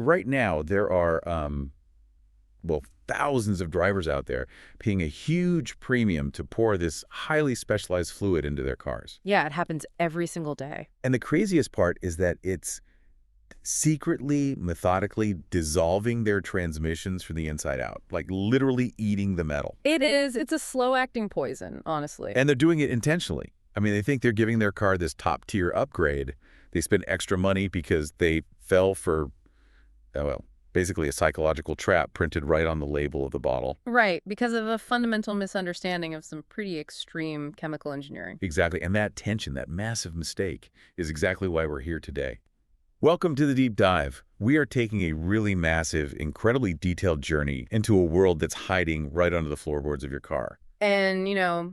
right now there are, well, thousands of drivers out there paying a huge premium to pour this highly specialized fluid into their cars. Yeah, it happens every single day. And the craziest part is that it's secretly, methodically dissolving their transmissions from the inside out, like literally eating the metal. It is. It's a slow-acting poison, honestly. And they're doing it intentionally. I mean, they think they're giving their car this top-tier upgrade. They spend extra money because they fell for, well, basically a psychological trap printed right on the label of the bottle. Right, because of a fundamental misunderstanding of some pretty extreme chemical engineering. Exactly. And that tension, that massive mistake, is exactly why we're here today. Welcome to the Deep Dive. We are taking a really massive, incredibly detailed journey into a world that's hiding right under the floorboards of your car. And,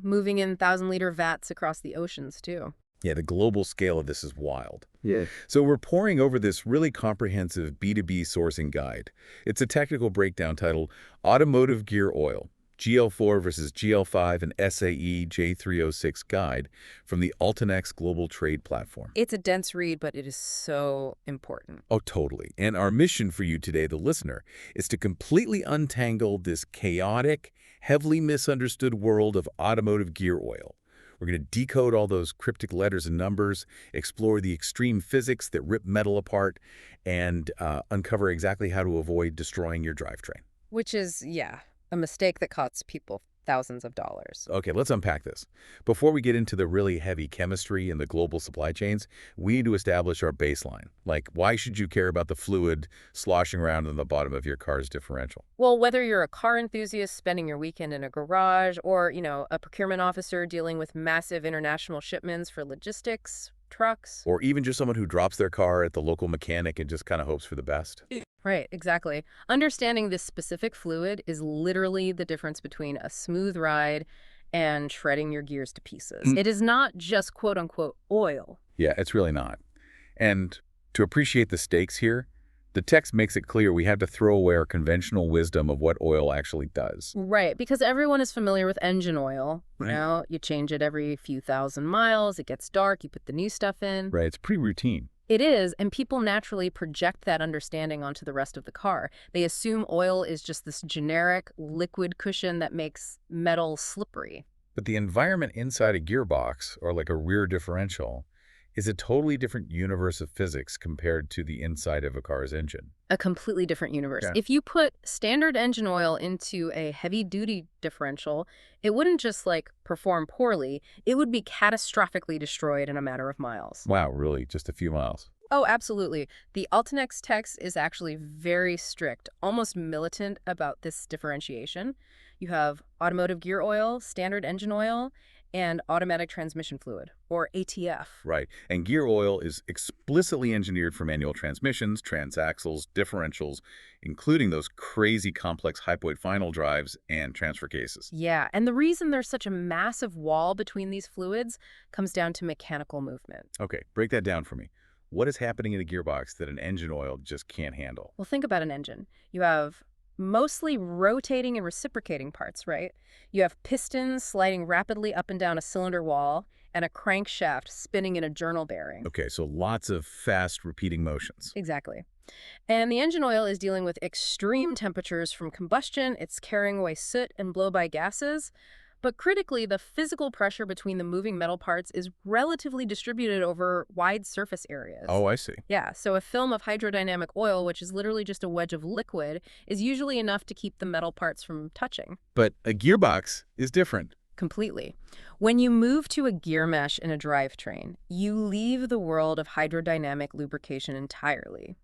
moving in 1,000-liter vats across the oceans, too. Yeah, the global scale of this is wild. Yeah. So we're poring over this really comprehensive B2B sourcing guide. It's a technical breakdown titled Automotive Gear Oil, GL-4 versus GL-5 and SAE J306 guide from the Altenex Global Trade Platform. It's a dense read, but it is so important. Oh, totally. And our mission for you today, the listener, is to completely untangle this chaotic, heavily misunderstood world of automotive gear oil. We're going to decode all those cryptic letters and numbers, explore the extreme physics that rip metal apart, and uncover exactly how to avoid destroying your drivetrain. Which is, a mistake that costs people thousands of dollars. Okay, let's unpack this. Before we get into the really heavy chemistry and the global supply chains, we need to establish our baseline. Like, why should you care about the fluid sloshing around in the bottom of your car's differential? Well, whether you're a car enthusiast spending your weekend in a garage or, a procurement officer dealing with massive international shipments for logistics, trucks. Or even just someone who drops their car at the local mechanic and just kind of hopes for the best. Right, exactly. Understanding this specific fluid is literally the difference between a smooth ride and shredding your gears to pieces. It is not just quote-unquote oil. Yeah, it's really not. And to appreciate the stakes here, the text makes it clear we have to throw away our conventional wisdom of what oil actually does. Right, because everyone is familiar with engine oil. Right. You change it every few thousand miles, it gets dark, you put the new stuff in. Right, it's pretty routine. It is, and people naturally project that understanding onto the rest of the car. They assume oil is just this generic liquid cushion that makes metal slippery. But the environment inside a gearbox, or like a rear differential, is a totally different universe of physics compared to the inside of a car's engine. A completely different universe. Yeah. If you put standard engine oil into a heavy-duty differential, it wouldn't just, perform poorly. It would be catastrophically destroyed in a matter of miles. Wow, really? Just a few miles? Oh, absolutely. The Altenex text is actually very strict, almost militant about this differentiation. You have automotive gear oil, standard engine oil, and automatic transmission fluid, or ATF. Right. And gear oil is explicitly engineered for manual transmissions, transaxles, differentials, including those crazy complex hypoid final drives and transfer cases. Yeah, and the reason there's such a massive wall between these fluids comes down to mechanical movement. Okay, break that down for me. What is happening in a gearbox that an engine oil just can't handle? Well, think about an engine. You have mostly rotating and reciprocating parts, right? You have pistons sliding rapidly up and down a cylinder wall and a crankshaft spinning in a journal bearing. Okay, so lots of fast repeating motions. Exactly. And the engine oil is dealing with extreme temperatures from combustion. It's carrying away soot and blow-by gases. But critically, the physical pressure between the moving metal parts is relatively distributed over wide surface areas. Oh, I see. Yeah, so a film of hydrodynamic oil, which is literally just a wedge of liquid, is usually enough to keep the metal parts from touching. But a gearbox is different. Completely. When you move to a gear mesh in a drivetrain, you leave the world of hydrodynamic lubrication entirely.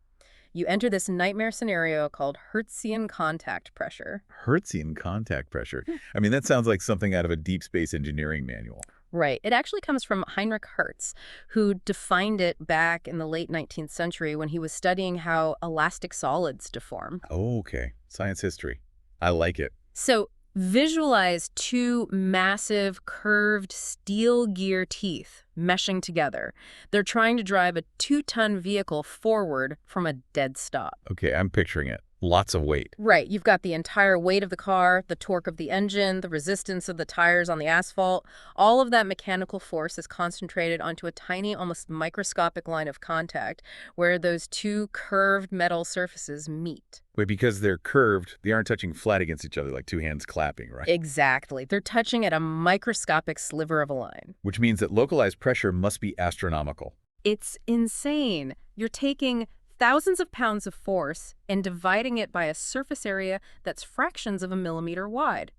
You enter this nightmare scenario called Hertzian contact pressure. Hertzian contact pressure. I mean, that sounds like something out of a deep space engineering manual. Right. It actually comes from Heinrich Hertz, who defined it back in the late 19th century when he was studying how elastic solids deform. Oh, okay. Science history. I like it. So visualize two massive curved steel gear teeth meshing together. They're trying to drive a 2-ton vehicle forward from a dead stop. Okay, I'm picturing it. Lots of weight. Right, you've got the entire weight of the car, the torque of the engine, the resistance of the tires on the asphalt. All of that mechanical force is concentrated onto a tiny, almost microscopic line of contact where those two curved metal surfaces meet. Wait, because they're curved, they aren't touching flat against each other like two hands clapping, right? Exactly. They're touching at a microscopic sliver of a line. Which means that localized pressure must be astronomical. It's insane. You're taking thousands of pounds of force and dividing it by a surface area that's fractions of a millimeter wide.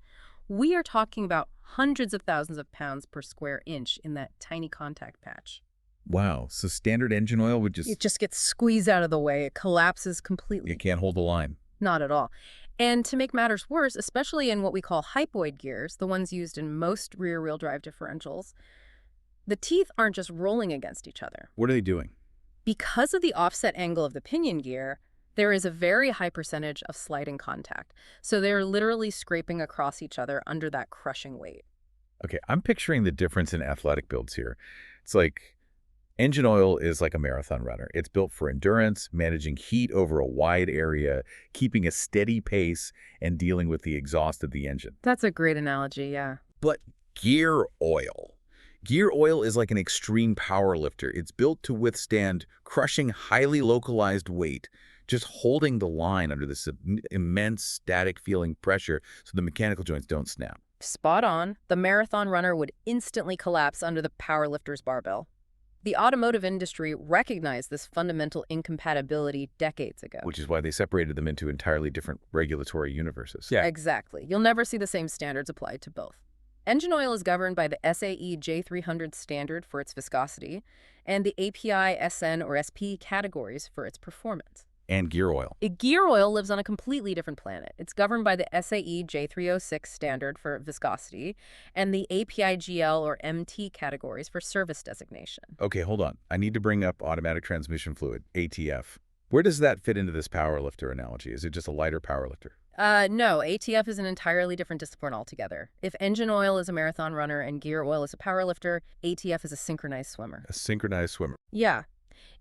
We are talking about hundreds of thousands of pounds per square inch in that tiny contact patch. Wow, so standard engine oil would It just gets squeezed out of the way. It collapses completely. It can't hold the line. Not at all. And to make matters worse, especially in what we call hypoid gears, the ones used in most rear-wheel drive differentials, the teeth aren't just rolling against each other. What are they doing? Because of the offset angle of the pinion gear, there is a very high percentage of sliding contact. So they're literally scraping across each other under that crushing weight. Okay, I'm picturing the difference in athletic builds here. It's like engine oil is like a marathon runner. It's built for endurance, managing heat over a wide area, keeping a steady pace, and dealing with the exhaust of the engine. That's a great analogy, yeah. But gear oil. Gear oil is like an extreme power lifter. It's built to withstand crushing, highly localized weight, just holding the line under this immense static-feeling pressure so the mechanical joints don't snap. Spot on. The marathon runner would instantly collapse under the power lifter's barbell. The automotive industry recognized this fundamental incompatibility decades ago. Which is why they separated them into entirely different regulatory universes. Yeah. Exactly. You'll never see the same standards applied to both. Engine oil is governed by the SAE J306 standard for its viscosity and the API SN or SP categories for its performance. And gear oil. Gear oil lives on a completely different planet. It's governed by the SAE J306 standard for viscosity and the API GL or MT categories for service designation. Okay, hold on. I need to bring up automatic transmission fluid, ATF. Where does that fit into this power lifter analogy? Is it just a lighter power lifter? No, ATF is an entirely different discipline altogether. If engine oil is a marathon runner and gear oil is a power lifter, ATF is a synchronized swimmer. A synchronized swimmer. Yeah.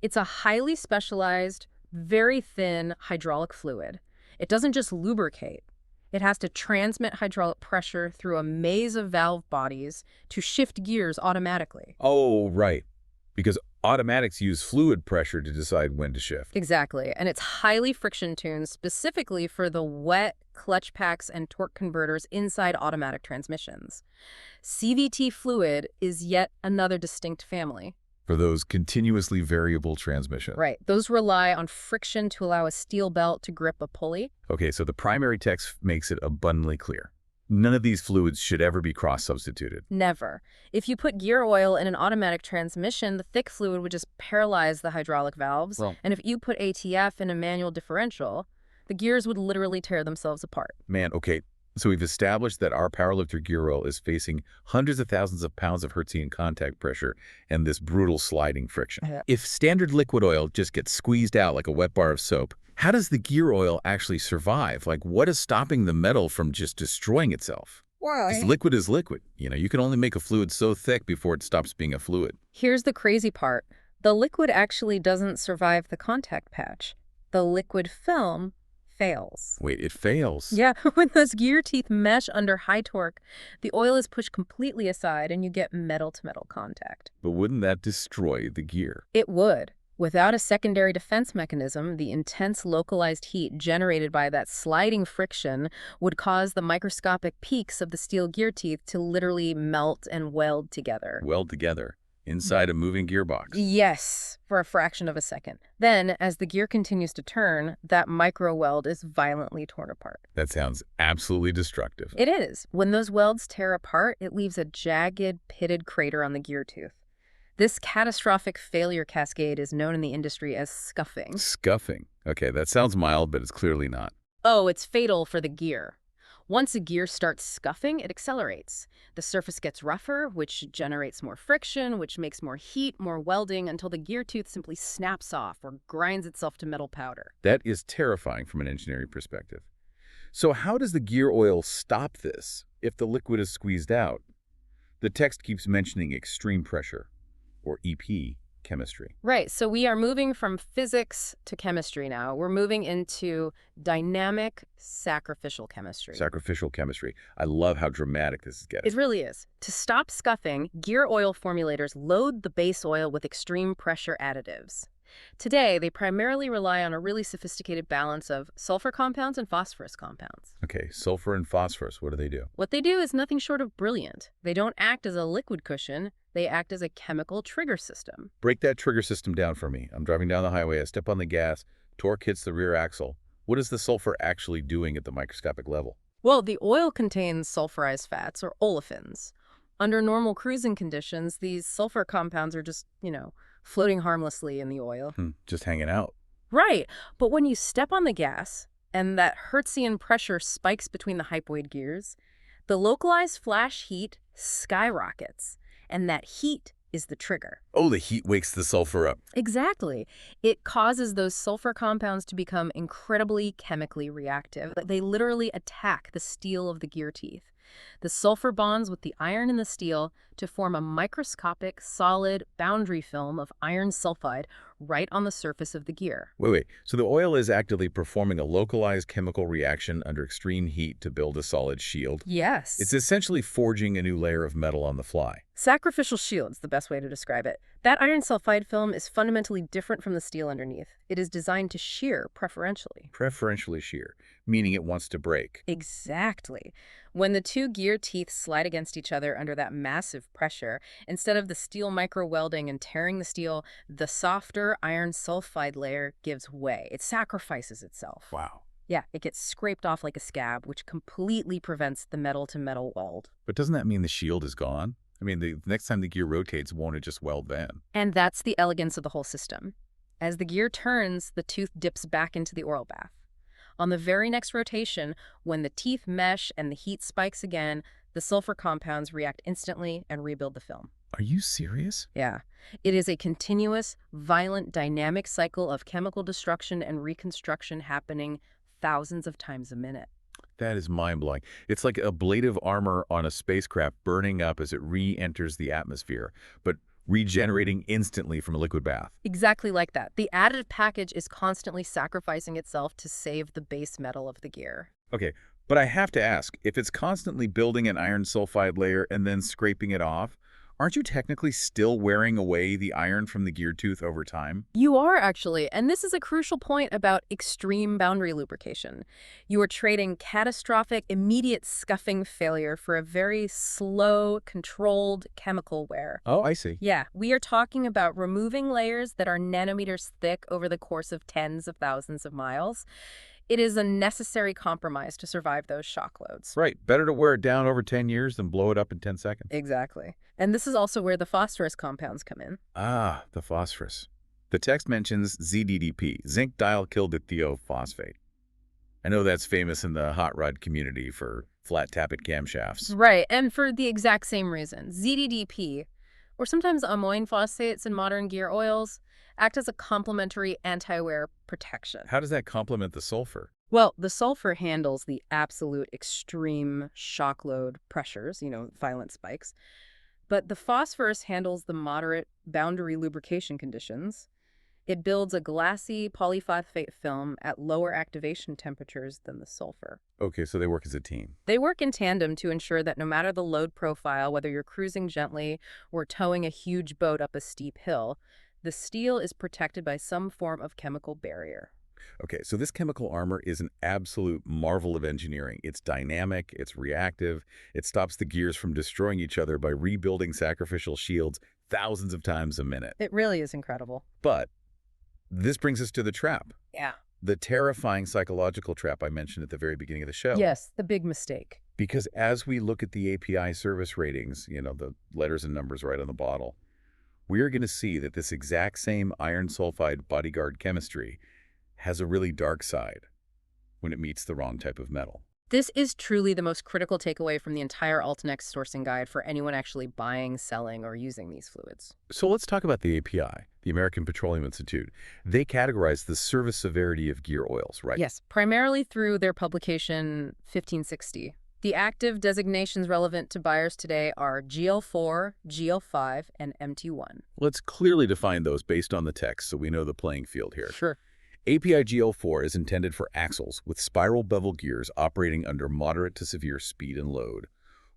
It's a highly specialized, very thin hydraulic fluid. It doesn't just lubricate. It has to transmit hydraulic pressure through a maze of valve bodies to shift gears automatically. Oh, right. Because automatics use fluid pressure to decide when to shift. Exactly. And it's highly friction-tuned specifically for the wet clutch packs and torque converters inside automatic transmissions. CVT fluid is yet another distinct family. For those continuously variable transmissions. Right. Those rely on friction to allow a steel belt to grip a pulley. Okay, so the primary text makes it abundantly clear. None of these fluids should ever be cross-substituted. Never. If you put gear oil in an automatic transmission, the thick fluid would just paralyze the hydraulic valves. Well, and if you put ATF in a manual differential, the gears would literally tear themselves apart. man, okay, so we've established that our powerlifter gear oil is facing hundreds of thousands of pounds of Hertzian contact pressure and this brutal sliding friction. If standard liquid oil just gets squeezed out like a wet bar of soap, how does the gear oil actually survive? Like, what is stopping the metal from just destroying itself? Well, Liquid is liquid. You know, you can only make a fluid so thick before it stops being a fluid. here's the crazy part. The liquid actually doesn't survive the contact patch. The liquid film fails. Wait, it fails? Yeah, when those gear teeth mesh under high torque, the oil is pushed completely aside and you get metal-to-metal contact. But wouldn't that destroy the gear? It would. Without a secondary defense mechanism, the intense localized heat generated by that sliding friction would cause the microscopic peaks of the steel gear teeth to literally melt and weld together. Weld together inside a moving gearbox. Yes, for a fraction of a second. Then, as the gear continues to turn, that micro weld is violently torn apart. That sounds absolutely destructive. It is. When those welds tear apart, it leaves a jagged, pitted crater on the gear tooth. This catastrophic failure cascade is known in the industry as scuffing. Scuffing. Okay, that sounds mild, but it's clearly not. Oh, it's fatal for the gear. Once a gear starts scuffing, it accelerates. The surface gets rougher, which generates more friction, which makes more heat, more welding, until the gear tooth simply snaps off or grinds itself to metal powder. That is terrifying from an engineering perspective. So how does the gear oil stop this if the liquid is squeezed out? The text keeps mentioning extreme pressure, or EP. chemistry. Right, so we are moving from physics to chemistry now. We're moving into dynamic sacrificial chemistry. Sacrificial chemistry. I love how dramatic this is It getting. really is. To stop scuffing, gear oil formulators load the base oil with extreme pressure additives. Today, they primarily rely on a really sophisticated balance of sulfur compounds and phosphorus compounds. Okay, sulfur and phosphorus, what do they do? What they do is nothing short of brilliant. They don't act as a liquid cushion, they act as a chemical trigger system. Break that trigger system down for me. I'm driving down the highway, I step on the gas, torque hits the rear axle. What is the sulfur actually doing at the microscopic level? Well, the oil contains sulfurized fats, or olefins. Under normal cruising conditions, these sulfur compounds are just, floating harmlessly in the oil. Just hanging out. Right, but when you step on the gas, and that Hertzian pressure spikes between the hypoid gears, the localized flash heat skyrockets, and that heat is the trigger. Oh, the heat wakes the sulfur up. Exactly. It causes those sulfur compounds to become incredibly chemically reactive. They literally attack the steel of the gear teeth. The sulfur bonds with the iron in the steel to form a microscopic, solid boundary film of iron sulfide right on the surface of the gear. Wait. So the oil is actively performing a localized chemical reaction under extreme heat to build a solid shield? Yes. It's essentially forging a new layer of metal on the fly. Sacrificial shield's the best way to describe it. That iron sulfide film is fundamentally different from the steel underneath. It is designed to shear preferentially. Preferentially shear, meaning it wants to break. Exactly. When the two gear teeth slide against each other under that massive pressure, instead of the steel micro-welding and tearing the steel, the softer iron sulfide layer gives way. It sacrifices itself. Wow. Yeah, it gets scraped off like a scab, which completely prevents the metal-to-metal weld. But doesn't that mean the shield is gone? I mean, the next time the gear rotates, won't it just weld then? And that's the elegance of the whole system. As the gear turns, the tooth dips back into the oil bath. On the very next rotation, when the teeth mesh and the heat spikes again, the sulfur compounds react instantly and rebuild the film. Are you serious? Yeah. It is a continuous, violent, dynamic cycle of chemical destruction and reconstruction happening thousands of times a minute. That is mind-blowing. It's like ablative armor on a spacecraft burning up as it re-enters the atmosphere, but regenerating instantly from a liquid bath. Exactly like that. The additive package is constantly sacrificing itself to save the base metal of the gear. Okay, but I have to ask, if it's constantly building an iron sulfide layer and then scraping it off, aren't you technically still wearing away the iron from the gear tooth over time? You are, actually, and this is a crucial point about extreme boundary lubrication. You are trading catastrophic, immediate scuffing failure for a very slow, controlled chemical wear. Oh, I see. Yeah, we are talking about removing layers that are nanometers thick over the course of tens of thousands of miles. It is a necessary compromise to survive those shock loads. Right. Better to wear it down over 10 years than blow it up in 10 seconds. Exactly. And this is also where the phosphorus compounds come in. Ah, the phosphorus. The text mentions ZDDP, zinc dialkyldithiophosphate. I know that's famous in the hot rod community for flat tappet camshafts. Right, and for the exact same reason. ZDDP, or sometimes ammoine phosphates in modern gear oils, act as a complementary anti-wear protection. How does that complement the sulfur? Well, the sulfur handles the absolute extreme shock load pressures, violent spikes. But the phosphorus handles the moderate boundary lubrication conditions. It builds a glassy polyphosphate film at lower activation temperatures than the sulfur. Okay, so they work as a team. They work in tandem to ensure that no matter the load profile, whether you're cruising gently or towing a huge boat up a steep hill, the steel is protected by some form of chemical barrier. Okay, so this chemical armor is an absolute marvel of engineering. It's dynamic, it's reactive, it stops the gears from destroying each other by rebuilding sacrificial shields thousands of times a minute. It really is incredible. But this brings us to the trap. Yeah. The terrifying psychological trap I mentioned at the very beginning of the show. Yes, the big mistake. Because as we look at the API service ratings, the letters and numbers right on the bottle, we are going to see that this exact same iron sulfide bodyguard chemistry has a really dark side when it meets the wrong type of metal. This is truly the most critical takeaway from the entire Altenex sourcing guide for anyone actually buying, selling, or using these fluids. So let's talk about the API, the American Petroleum Institute. They categorize the service severity of gear oils, right? Yes, primarily through their publication 1560. The active designations relevant to buyers today are GL-4, GL-5, and MT1. Let's clearly define those based on the text so we know the playing field here. Sure. API GL-4 is intended for axles with spiral bevel gears operating under moderate to severe speed and load,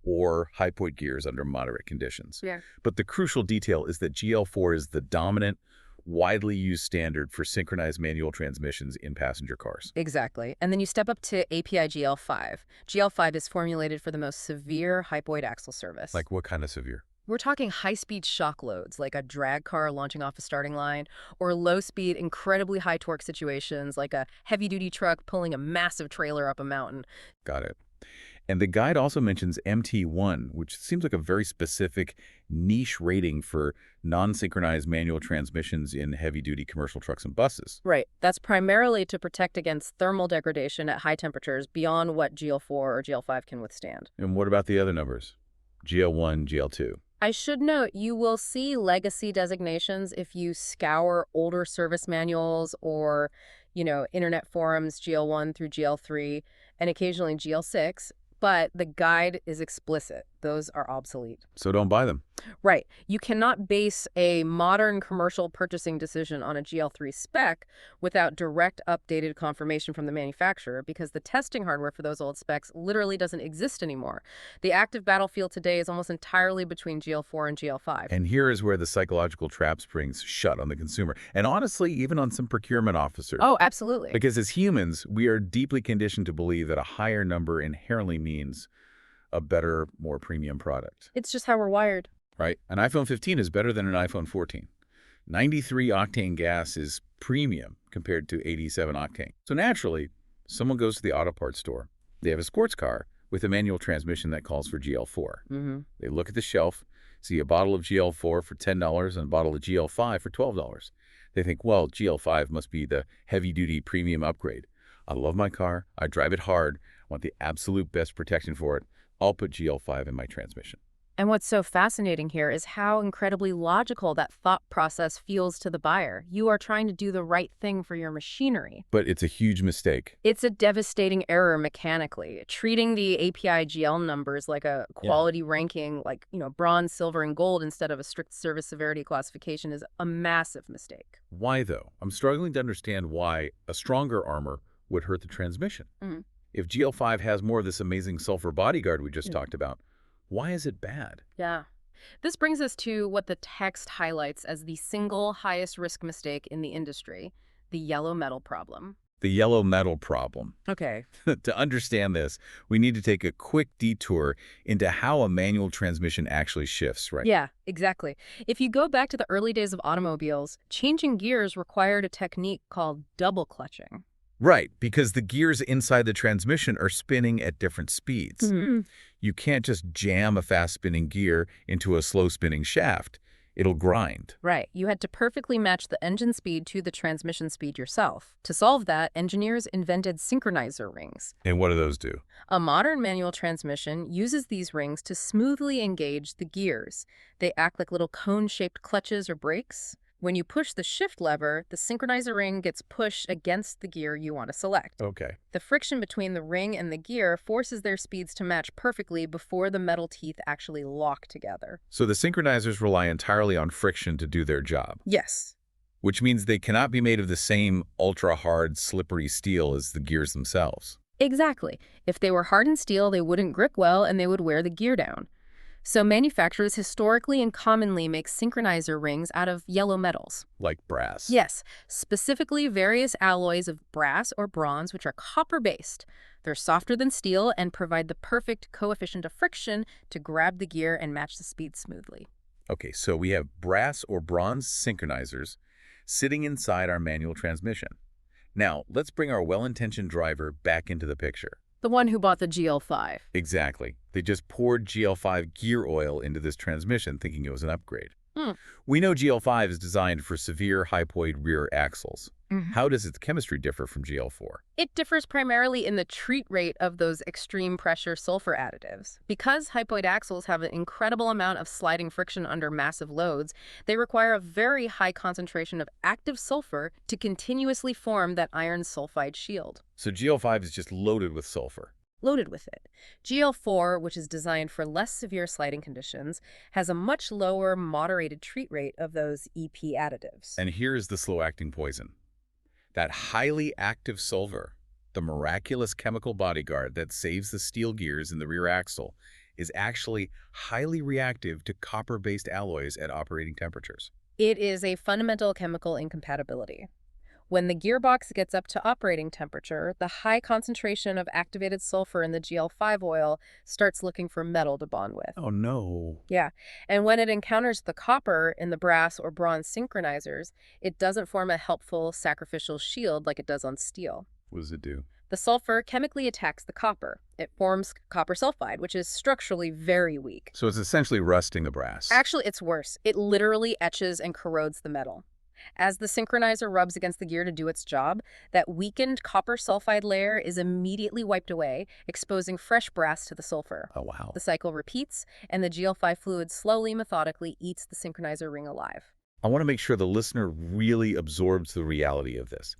or hypoid gears under moderate conditions. Yeah. But the crucial detail is that GL-4 is the dominant, widely used standard for synchronized manual transmissions in passenger cars. Exactly. And then you step up to API GL-5. GL-5 is formulated for the most severe hypoid axle service. Like what kind of severe? We're talking high-speed shock loads, like a drag car launching off a starting line, or low-speed, incredibly high-torque situations, like a heavy-duty truck pulling a massive trailer up a mountain. Got it. And the guide also mentions MT1, which seems like a very specific niche rating for non-synchronized manual transmissions in heavy-duty commercial trucks and buses. Right. That's primarily to protect against thermal degradation at high temperatures beyond what GL-4 or GL-5 can withstand. And what about the other numbers? GL1, GL2. I should note, you will see legacy designations if you scour older service manuals or, internet forums, GL1 through GL3, and occasionally GL6, but the guide is explicit. Those are obsolete. So don't buy them. Right. You cannot base a modern commercial purchasing decision on a GL3 spec without direct updated confirmation from the manufacturer, because the testing hardware for those old specs literally doesn't exist anymore. The active battlefield today is almost entirely between GL4 and GL5. And here is where the psychological trap springs shut on the consumer. And honestly, even on some procurement officers. Oh, absolutely. Because as humans, we are deeply conditioned to believe that a higher number inherently means a better, more premium product. It's just how we're wired. Right? An iPhone 15 is better than an iPhone 14. 93 octane gas is premium compared to 87 octane. So naturally, someone goes to the auto parts store. They have a sports car with a manual transmission that calls for GL4. They look at the shelf, see a bottle of GL4 for $10 and a bottle of GL5 for $12. They think, well, GL5 must be the heavy-duty premium upgrade. I love my car. I drive it hard. I want the absolute best protection for it. I'll put GL5 in my transmission. And what's so fascinating here is how incredibly logical that thought process feels to the buyer. You are trying to do the right thing for your machinery. But it's a huge mistake. It's a devastating error mechanically. Treating the API GL numbers like a quality ranking, like, bronze, silver, and gold instead of a strict service severity classification is a massive mistake. Why, though? I'm struggling to understand why a stronger armor would hurt the transmission. If GL5 has more of this amazing sulfur bodyguard we just talked about, why is it bad? Yeah. This brings us to what the text highlights as the single highest risk mistake in the industry, the yellow metal problem. The yellow metal problem. Okay. To understand this, we need to take a quick detour into how a manual transmission actually shifts, right? Yeah, exactly. If you go back to the early days of automobiles, changing gears required a technique called double clutching. Right, because the gears inside the transmission are spinning at different speeds. You can't just jam a fast-spinning gear into a slow-spinning shaft. It'll grind. Right. You had to perfectly match the engine speed to the transmission speed yourself. To solve that, engineers invented synchronizer rings. And what do those do? A modern manual transmission uses these rings to smoothly engage the gears. They act like little cone-shaped clutches or brakes. When you push the shift lever, the synchronizer ring gets pushed against the gear you want to select. Okay. The friction between the ring and the gear forces their speeds to match perfectly before the metal teeth actually lock together. So the synchronizers rely entirely on friction to do their job. Yes. Which means they cannot be made of the same ultra-hard, slippery steel as the gears themselves. Exactly. If they were hardened steel, they wouldn't grip well and they would wear the gear down. So manufacturers historically and commonly make synchronizer rings out of yellow metals. Like brass. Yes, specifically various alloys of brass or bronze, which are copper-based. They're softer than steel and provide the perfect coefficient of friction to grab the gear and match the speed smoothly. Okay, so we have brass or bronze synchronizers sitting inside our manual transmission. Now, let's bring our well-intentioned driver back into the picture. The one who bought the GL-5. Exactly. They just poured GL-5 gear oil into this transmission thinking it was an upgrade. We know GL-5 is designed for severe hypoid rear axles. How does its chemistry differ from GL-4? It differs primarily in the treat rate of those extreme pressure sulfur additives. Because hypoid axles have an incredible amount of sliding friction under massive loads, they require a very high concentration of active sulfur to continuously form that iron sulfide shield. So GL-5 is just loaded with sulfur. loaded with it. GL-4, which is designed for less severe sliding conditions, has a much lower moderated treat rate of those EP additives. And here is the slow-acting poison. That highly active sulfur, the miraculous chemical bodyguard that saves the steel gears in the rear axle, is actually highly reactive to copper-based alloys at operating temperatures. It is a fundamental chemical incompatibility. When the gearbox gets up to operating temperature, the high concentration of activated sulfur in the GL-5 oil starts looking for metal to bond with. Oh, no. Yeah, and when it encounters the copper in the brass or bronze synchronizers, it doesn't form a helpful sacrificial shield like it does on steel. What does it do? The sulfur chemically attacks the copper. It forms copper sulfide, which is structurally very weak. So it's essentially rusting the brass. Actually, it's worse. It literally etches and corrodes the metal. As the synchronizer rubs against the gear to do its job, that weakened copper sulfide layer is immediately wiped away, exposing fresh brass to the sulfur. Oh, wow. The cycle repeats, and the GL-5 fluid slowly, methodically eats the synchronizer ring alive. I want to make sure the listener really absorbs the reality of this.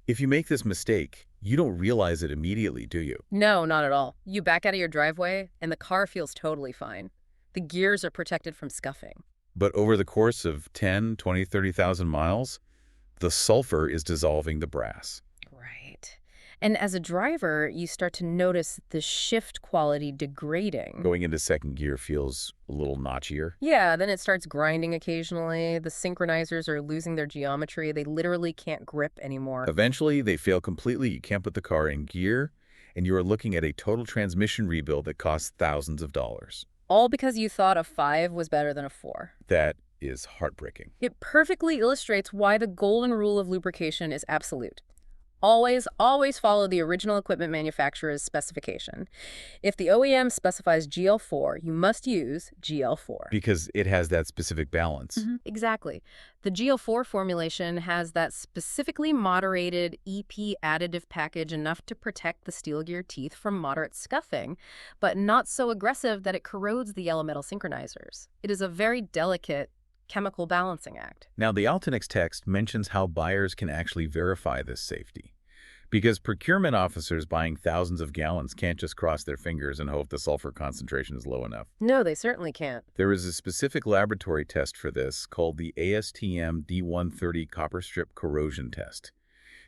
If you make this mistake, you don't realize it immediately, do you? No, not at all. You back out of your driveway, and the car feels totally fine. The gears are protected from scuffing. But over the course of 10, 20, 30,000 miles, the sulfur is dissolving the brass. Right. And as a driver, you start to notice the shift quality degrading. Going into second gear feels a little notchier. Yeah, then it starts grinding occasionally. The synchronizers are losing their geometry. They literally can't grip anymore. Eventually, they fail completely. You can't put the car in gear, and you are looking at a total transmission rebuild that costs thousands of dollars. All because you thought a 5 was better than a 4. That is heartbreaking. It perfectly illustrates why the golden rule of lubrication is absolute. Always, always follow the original equipment manufacturer's specification. If the OEM specifies GL4, you must use GL4. Because it has that specific balance. Exactly. The GL4 formulation has that specifically moderated EP additive package enough to protect the steel gear teeth from moderate scuffing, but not so aggressive that it corrodes the yellow metal synchronizers. It is a very delicate chemical balancing act. Now, the Altenex text mentions how buyers can actually verify this safety. Because procurement officers buying thousands of gallons can't just cross their fingers and hope the sulfur concentration is low enough. No, they certainly can't. There is a specific laboratory test for this called the ASTM D130 copper strip corrosion test.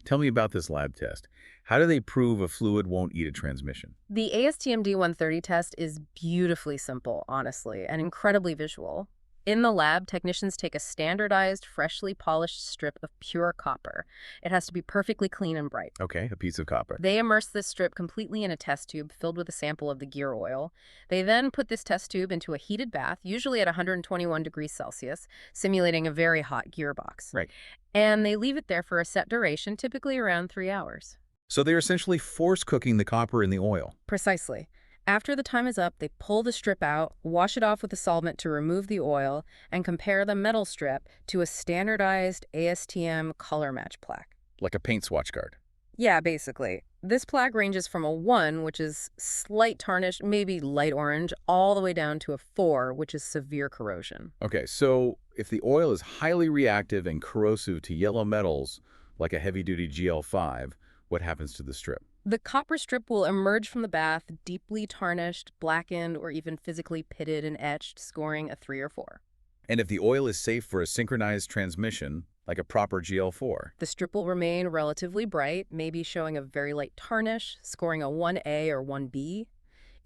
Tell me about this lab test. How do they prove a fluid won't eat a transmission? The ASTM D130 test is beautifully simple, honestly, and incredibly visual. In the lab, technicians take a standardized, freshly polished strip of pure copper. It has to be perfectly clean and bright. Okay, a piece of copper. They immerse this strip completely in a test tube filled with a sample of the gear oil. They then put this test tube into a heated bath, usually at 121 degrees Celsius, simulating a very hot gearbox. Right. And they leave it there for a set duration, typically around 3 hours. So they're essentially force cooking the copper in the oil. Precisely. After the time is up, they pull the strip out, wash it off with a solvent to remove the oil, and compare the metal strip to a standardized ASTM color match plaque. Like a paint swatch card. Yeah, basically. This plaque ranges from a 1, which is slight tarnish, maybe light orange, all the way down to a 4, which is severe corrosion. Okay, so if the oil is highly reactive and corrosive to yellow metals, like a heavy-duty GL-5, what happens to the strip? The copper strip will emerge from the bath deeply tarnished, blackened, or even physically pitted and etched, scoring a 3 or 4. And if the oil is safe for a synchronized transmission, like a proper GL-4, the strip will remain relatively bright, maybe showing a very light tarnish, scoring a 1A or 1B.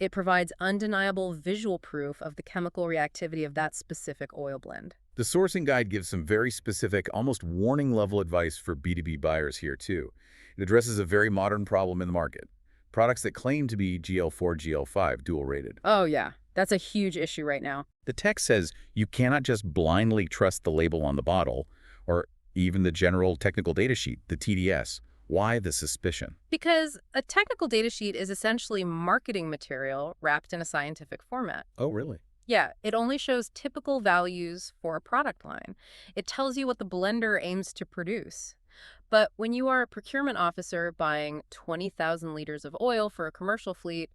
It provides undeniable visual proof of the chemical reactivity of that specific oil blend. the sourcing guide gives some very specific, almost warning-level advice for B2B buyers here, too. It addresses a very modern problem in the market. Products that claim to be GL-4, GL-5 dual-rated. Oh, yeah. That's a huge issue right now. The text says you cannot just blindly trust the label on the bottle, or even the general technical data sheet, the TDS. Why the suspicion? Because a technical data sheet is essentially marketing material wrapped in a scientific format. Oh, really? Yeah, it only shows typical values for a product line. It tells you what the blender aims to produce. But when you are a procurement officer buying 20,000 liters of oil for a commercial fleet,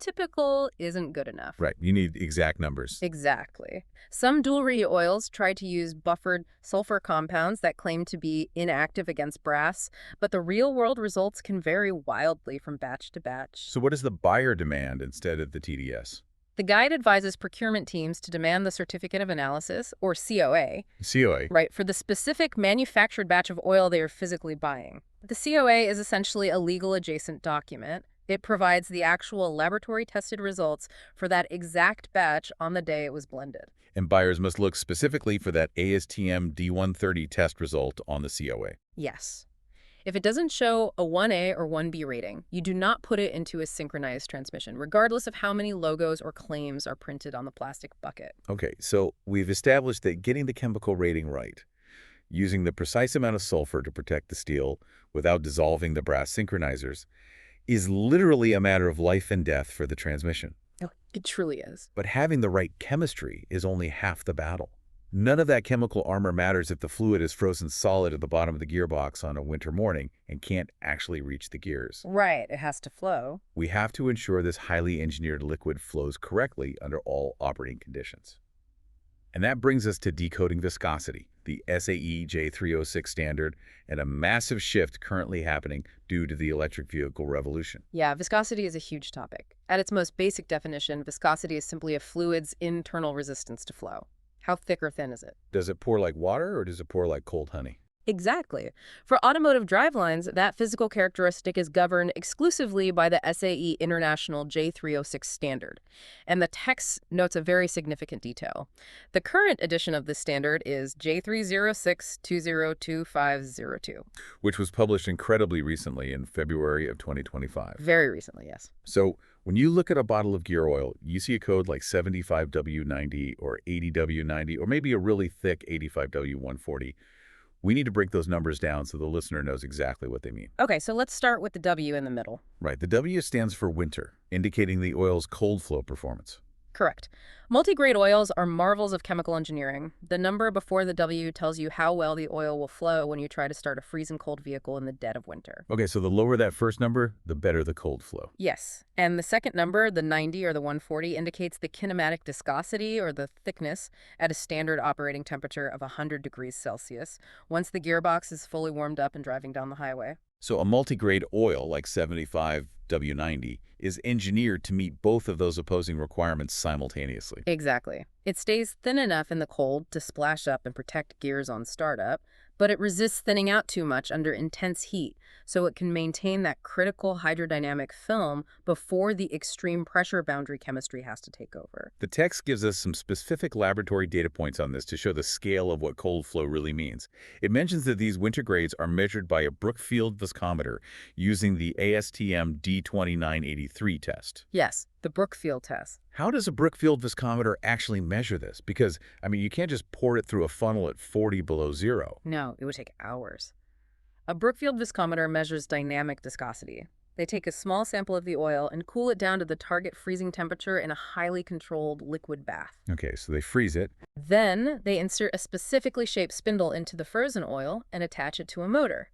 typical isn't good enough. Right. You need exact numbers. Exactly. Some dual-reed oils try to use buffered sulfur compounds that claim to be inactive against brass, but the real-world results can vary wildly from batch to batch. So what does the buyer demand instead of the TDS? The guide advises procurement teams to demand the Certificate of Analysis, or COA, COA. right, for the specific manufactured batch of oil they are physically buying. The COA is essentially a legal adjacent document. It provides the actual laboratory-tested results for that exact batch on the day it was blended. And buyers must look specifically for that ASTM D130 test result on the COA. Yes. If it doesn't show a 1A or 1B rating, you do not put it into a synchronized transmission, regardless of how many logos or claims are printed on the plastic bucket. Okay, so we've established that getting the chemical rating right, using the precise amount of sulfur to protect the steel without dissolving the brass synchronizers, is literally a matter of life and death for the transmission. Oh, it truly is. But having the right chemistry is only half the battle. None of that chemical armor matters if the fluid is frozen solid at the bottom of the gearbox on a winter morning and can't actually reach the gears. Right, it has to flow. We have to ensure this highly engineered liquid flows correctly under all operating conditions. And that brings us to decoding viscosity, the SAE J306 standard, and a massive shift currently happening due to the electric vehicle revolution. Yeah, viscosity is a huge topic. At its most basic definition, viscosity is simply a fluid's internal resistance to flow. How thick or thin is it? Does it pour like water or does it pour like cold honey? Exactly. For automotive drivelines, that physical characteristic is governed exclusively by the SAE International J306 standard. And the text notes a very significant detail. The current edition of this standard is J306-202502. Which was published incredibly recently in February of 2025. Very recently, yes. So when you look at a bottle of gear oil, you see a code like 75W90 or 80W90 or maybe a really thick 85W140. We need to break those numbers down so the listener knows exactly what they mean. Okay, so let's start with the W in the middle. Right. The W stands for winter, indicating the oil's cold flow performance. Correct. Multi-grade oils are marvels of chemical engineering. The number before the W tells you how well the oil will flow when you try to start a freezing cold vehicle in the dead of winter. Okay, so the lower that first number, the better the cold flow. Yes. And the second number, the 90 or the 140, indicates the kinematic viscosity or the thickness at a standard operating temperature of 100 degrees Celsius once the gearbox is fully warmed up and driving down the highway. So a multi-grade oil like 75W90 is engineered to meet both of those opposing requirements simultaneously. Exactly. It stays thin enough in the cold to splash up and protect gears on startup, but it resists thinning out too much under intense heat, so it can maintain that critical hydrodynamic film before the extreme pressure boundary chemistry has to take over. The text gives us some specific laboratory data points on this to show the scale of what cold flow really means. It mentions that these winter grades are measured by a Brookfield viscometer using the ASTM D2983 test. Yes, the Brookfield test. How does a Brookfield viscometer actually measure this? Because, I mean, you can't just pour it through a funnel at 40 below zero. No, it would take hours. A Brookfield viscometer measures dynamic viscosity. They take a small sample of the oil and cool it down to the target freezing temperature in a highly controlled liquid bath. Okay, so they freeze it. Then they insert a specifically shaped spindle into the frozen oil and attach it to a motor.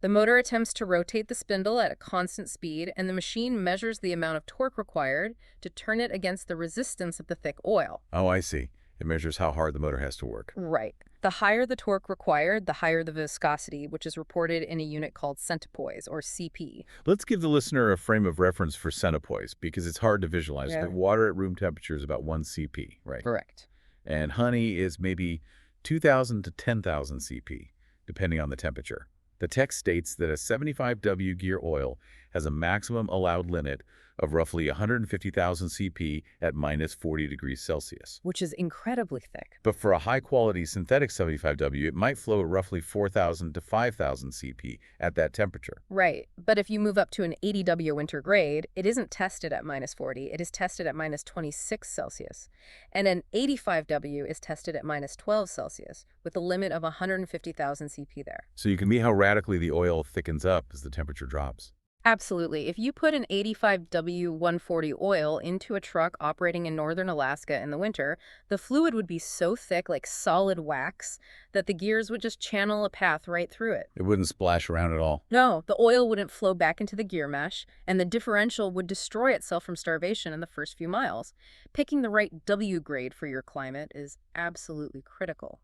The motor attempts to rotate the spindle at a constant speed, and the machine measures the amount of torque required to turn it against the resistance of the thick oil. Oh, I see. It measures how hard the motor has to work. Right. The higher the torque required, the higher the viscosity, which is reported in a unit called centipoise, or CP. Let's give the listener a frame of reference for centipoise, because it's hard to visualize. Yeah. That water at room temperature is about 1 CP, right? Correct. And honey is maybe 2,000 to 10,000 CP, depending on the temperature. The text states that a 75W gear oil has a maximum allowed limit of roughly 150,000 CP at minus 40 degrees Celsius. Which is incredibly thick. But for a high-quality synthetic 75W, it might flow at roughly 4,000 to 5,000 CP at that temperature. Right. But if you move up to an 80W winter grade, it isn't tested at minus 40. It is tested at minus 26 Celsius. And an 85W is tested at minus 12 Celsius, with a limit of 150,000 CP there. So you can see how radically the oil thickens up as the temperature drops. Absolutely. If you put an 85W140 oil into a truck operating in northern Alaska in the winter, the fluid would be so thick, like solid wax, that the gears would just channel a path right through it. It wouldn't splash around at all. No, the oil wouldn't flow back into the gear mesh, and the differential would destroy itself from starvation in the first few miles. Picking the right W grade for your climate is absolutely critical.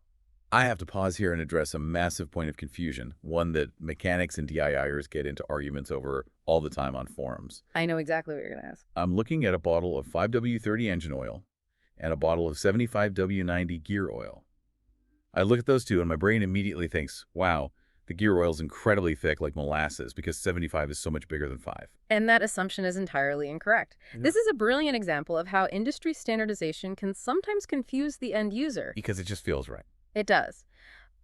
I have to pause here and address a massive point of confusion, one that mechanics and DIYers get into arguments over all the time on forums. I know exactly what you're going to ask. I'm looking at a bottle of 5W30 engine oil and a bottle of 75W90 gear oil. I look at those two and my brain immediately thinks, wow, the gear oil is incredibly thick like molasses because 75 is so much bigger than 5. And that assumption is entirely incorrect. Yeah. This is a brilliant example of how industry standardization can sometimes confuse the end user. Because it just feels right. It does.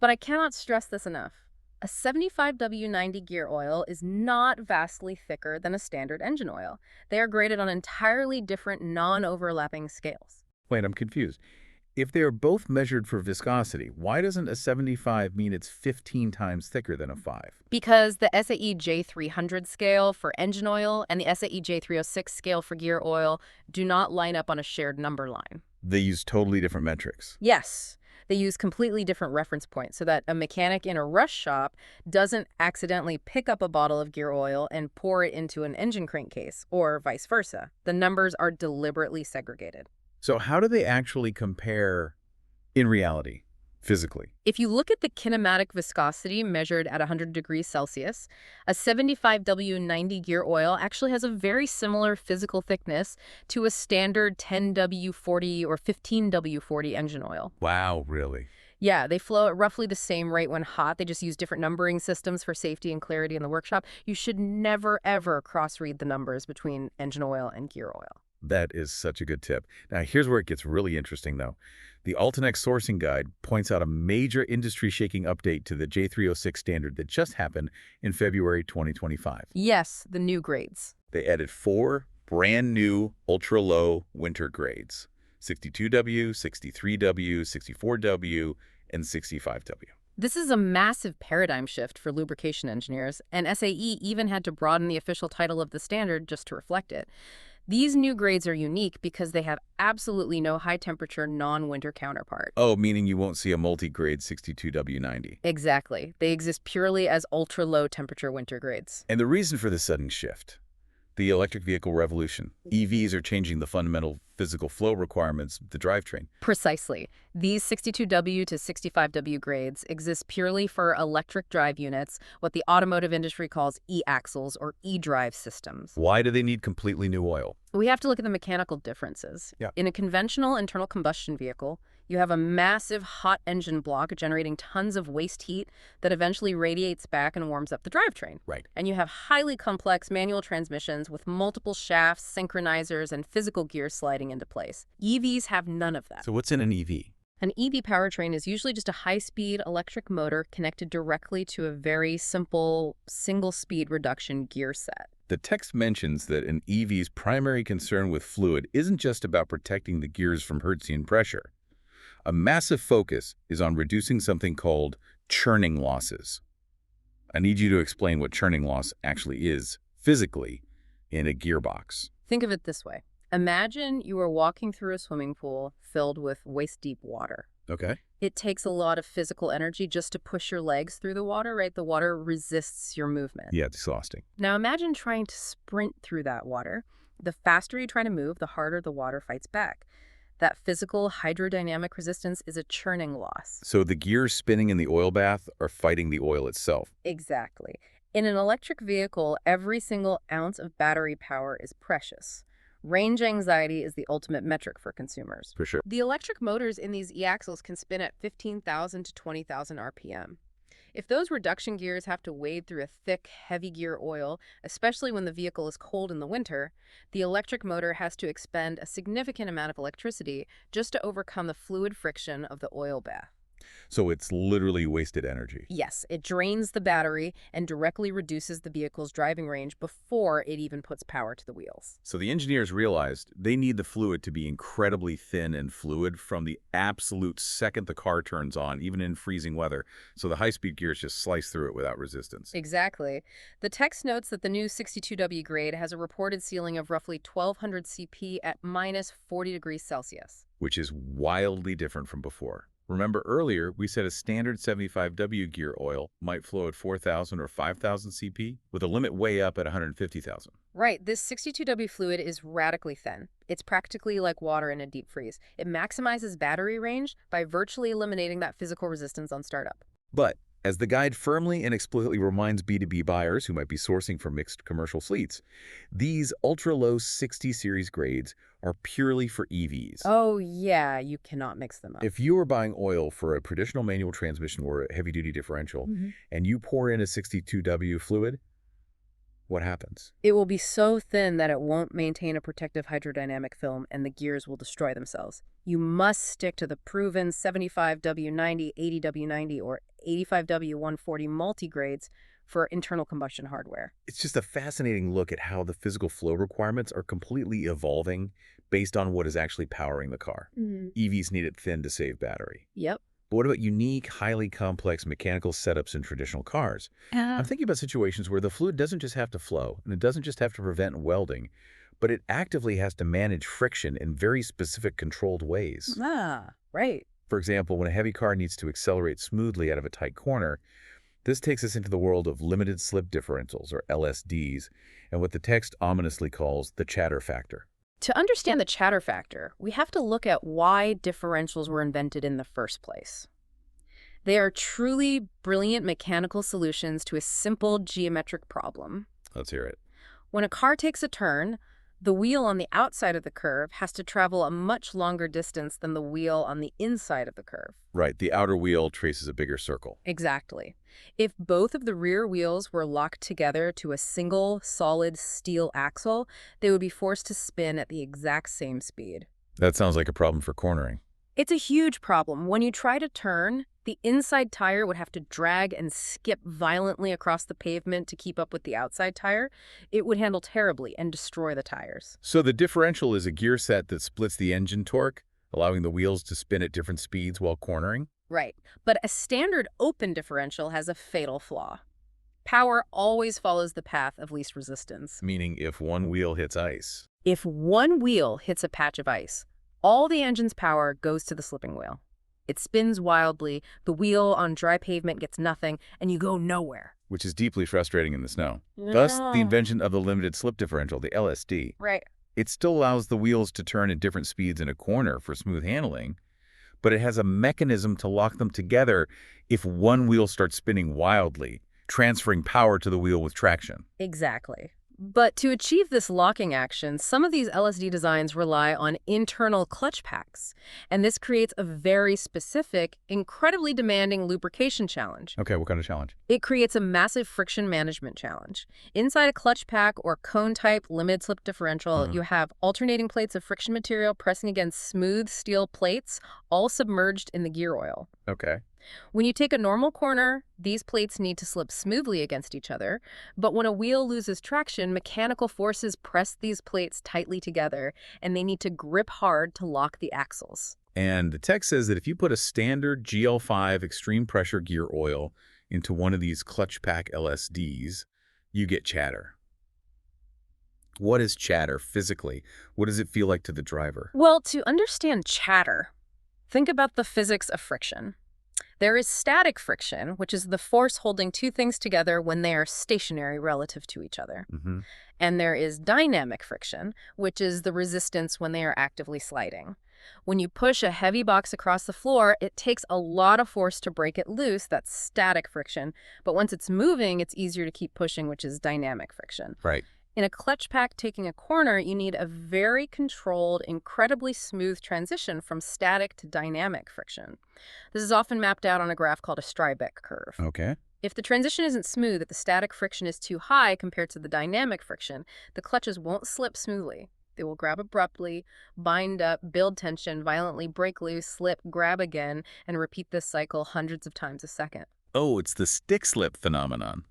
But I cannot stress this enough. A 75W90 gear oil is not vastly thicker than a standard engine oil. They are graded on entirely different non-overlapping scales. Wait, I'm confused. If they are both measured for viscosity, why doesn't a 75 mean it's 15 times thicker than a 5? Because the SAE J300 scale for engine oil and the SAE J306 scale for gear oil do not line up on a shared number line. They use totally different metrics. Yes. They use completely different reference points so that a mechanic in a rush shop doesn't accidentally pick up a bottle of gear oil and pour it into an engine crankcase, or vice versa. The numbers are deliberately segregated. So how do they actually compare in reality, physically? If you look at the kinematic viscosity measured at 100 degrees Celsius, a 75W90 gear oil actually has a very similar physical thickness to a standard 10W40 or 15W40 engine oil. Wow, really? Yeah, they flow at roughly the same rate when hot. They just use different numbering systems for safety and clarity in the workshop. You should never, ever cross-read the numbers between engine oil and gear oil. That is such a good tip. Now, here's where it gets really interesting, though. The Altenex sourcing guide points out a major industry-shaking update to the J306 standard that just happened in February 2025. Yes, the new grades. They added 4 brand new ultra-low winter grades: 62W, 63W, 64W, and 65W. This is a massive paradigm shift for lubrication engineers, and SAE even had to broaden the official title of the standard just to reflect it. These new grades are unique because they have absolutely no high-temperature, non-winter counterpart. Oh, meaning you won't see a multi-grade 62W90. Exactly. They exist purely as ultra-low temperature winter grades. And the reason for this sudden shift? The electric vehicle revolution. EVs are changing the fundamental physical flow requirements of the drivetrain. Precisely. These 62W to 65W grades exist purely for electric drive units, what the automotive industry calls e-axles or e-drive systems. Why do they need completely new oil? We have to look at the mechanical differences. Yeah. In a conventional internal combustion vehicle, you have a massive hot engine block generating tons of waste heat that eventually radiates back and warms up the drivetrain. Right. And you have highly complex manual transmissions with multiple shafts, synchronizers, and physical gears sliding into place. EVs have none of that. So what's in an EV? An EV powertrain is usually just a high-speed electric motor connected directly to a very simple single-speed reduction gear set. The text mentions that an EV's primary concern with fluid isn't just about protecting the gears from Hertzian pressure. A massive focus is on reducing something called churning losses. I need you to explain what churning loss actually is, physically, in a gearbox. Think of it this way. Imagine you are walking through a swimming pool filled with waist-deep water. Okay. It takes a lot of physical energy just to push your legs through the water, right? The water resists your movement. Yeah, it's exhausting. Now imagine trying to sprint through that water. The faster you try to move, the harder the water fights back. That physical hydrodynamic resistance is a churning loss. So the gears spinning in the oil bath are fighting the oil itself. Exactly. In an electric vehicle, every single ounce of battery power is precious. Range anxiety is the ultimate metric for consumers. For sure. The electric motors in these e-axles can spin at 15,000 to 20,000 RPM. If those reduction gears have to wade through a thick, heavy gear oil, especially when the vehicle is cold in the winter, the electric motor has to expend a significant amount of electricity just to overcome the fluid friction of the oil bath. So it's literally wasted energy. Yes, it drains the battery and directly reduces the vehicle's driving range before it even puts power to the wheels. So the engineers realized they need the fluid to be incredibly thin and fluid from the absolute second the car turns on, even in freezing weather, so the high-speed gears just slice through it without resistance. Exactly. The text notes that the new 62W grade has a reported ceiling of roughly 1200 CP at minus 40 degrees Celsius. Which is wildly different from before. Remember earlier, we said a standard 75W gear oil might flow at 4,000 or 5,000 CP, with a limit way up at 150,000. Right, this 62W fluid is radically thin. It's practically like water in a deep freeze. It maximizes battery range by virtually eliminating that physical resistance on startup. But, as the guide firmly and explicitly reminds B2B buyers who might be sourcing from mixed commercial fleets, these ultra-low 60 series grades are purely for EVs. Oh yeah, you cannot mix them up. If you are buying oil for a traditional manual transmission or a heavy-duty differential, and you pour in a 62W fluid, what happens? It will be so thin that it won't maintain a protective hydrodynamic film and the gears will destroy themselves. You must stick to the proven 75W90, 80W90, or 85W140 multi-grades for internal combustion hardware. It's just a fascinating look at how the physical flow requirements are completely evolving based on what is actually powering the car. EVs need it thin to save battery. Yep. But what about unique, highly complex mechanical setups in traditional cars? I'm thinking about situations where the fluid doesn't just have to flow, and it doesn't just have to prevent welding, but it actively has to manage friction in very specific controlled ways. Right. For example, when a heavy car needs to accelerate smoothly out of a tight corner, this takes us into the world of limited slip differentials, or LSDs, and what the text ominously calls the chatter factor. To understand the chatter factor, we have to look at why differentials were invented in the first place. They are truly brilliant mechanical solutions to a simple geometric problem. Let's hear it. When a car takes a turn, the wheel on the outside of the curve has to travel a much longer distance than the wheel on the inside of the curve. Right, the outer wheel traces a bigger circle. Exactly. If both of the rear wheels were locked together to a single, solid steel axle, they would be forced to spin at the exact same speed. That sounds like a problem for cornering. It's a huge problem. When you try to turn, the inside tire would have to drag and skip violently across the pavement to keep up with the outside tire. It would handle terribly and destroy the tires. So the differential is a gear set that splits the engine torque, allowing the wheels to spin at different speeds while cornering? Right. But a standard open differential has a fatal flaw. Power always follows the path of least resistance. Meaning if one wheel hits ice. If one wheel hits a patch of ice, all the engine's power goes to the slipping wheel. It spins wildly, the wheel on dry pavement gets nothing, and you go nowhere. Which is deeply frustrating in the snow. Thus, the invention of the limited slip differential, the LSD. Right. It still allows the wheels to turn at different speeds in a corner for smooth handling, but it has a mechanism to lock them together if one wheel starts spinning wildly, transferring power to the wheel with traction. Exactly. But to achieve this locking action, some of these LSD designs rely on internal clutch packs, and this creates a very specific, incredibly demanding lubrication challenge. Okay, what kind of challenge? It creates a massive friction management challenge. Inside a clutch pack or cone-type limited slip differential, you have alternating plates of friction material pressing against smooth steel plates, all submerged in the gear oil. Okay. When you take a normal corner, these plates need to slip smoothly against each other, but when a wheel loses traction, mechanical forces press these plates tightly together, and they need to grip hard to lock the axles. And the text says that if you put a standard GL-5 extreme pressure gear oil into one of these clutch pack LSDs, you get chatter. What is chatter physically? What does it feel like to the driver? Well, to understand chatter, think about the physics of friction. There is static friction, which is the force holding two things together when they are stationary relative to each other. And there is dynamic friction, which is the resistance when they are actively sliding. When you push a heavy box across the floor, it takes a lot of force to break it loose. That's static friction. But once it's moving, it's easier to keep pushing, which is dynamic friction. Right. In a clutch pack taking a corner, you need a very controlled, incredibly smooth transition from static to dynamic friction. This is often mapped out on a graph called a Strybeck curve. Okay. If the transition isn't smooth, if the static friction is too high compared to the dynamic friction, the clutches won't slip smoothly. They will grab abruptly, bind up, build tension, violently break loose, slip, grab again, and repeat this cycle hundreds of times a second. Oh, it's the stick slip phenomenon.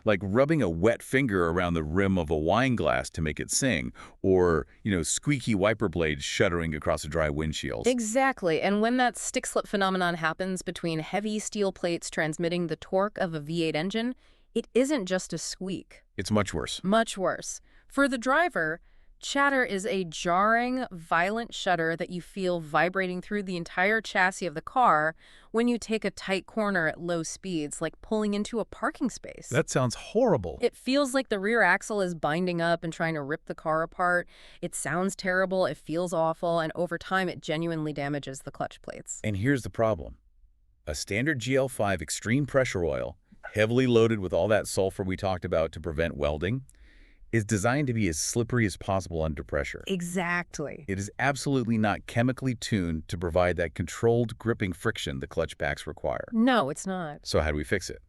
Like rubbing a wet finger around the rim of a wine glass to make it sing, or, squeaky wiper blades shuddering across a dry windshield. Exactly, and when that stick-slip phenomenon happens between heavy steel plates transmitting the torque of a V8 engine, it isn't just a squeak. It's much worse. Much worse. For the driver, chatter is a jarring, violent shudder that you feel vibrating through the entire chassis of the car when you take a tight corner at low speeds, like pulling into a parking space. That sounds horrible. It feels like the rear axle is binding up and trying to rip the car apart. It sounds terrible, it feels awful, and over time it genuinely damages the clutch plates. And here's the problem. A standard GL-5 extreme pressure oil, heavily loaded with all that sulfur we talked about to prevent welding, is designed to be as slippery as possible under pressure. Exactly. It is absolutely not chemically tuned to provide that controlled gripping friction the clutch packs require. No, it's not. So how do we fix it?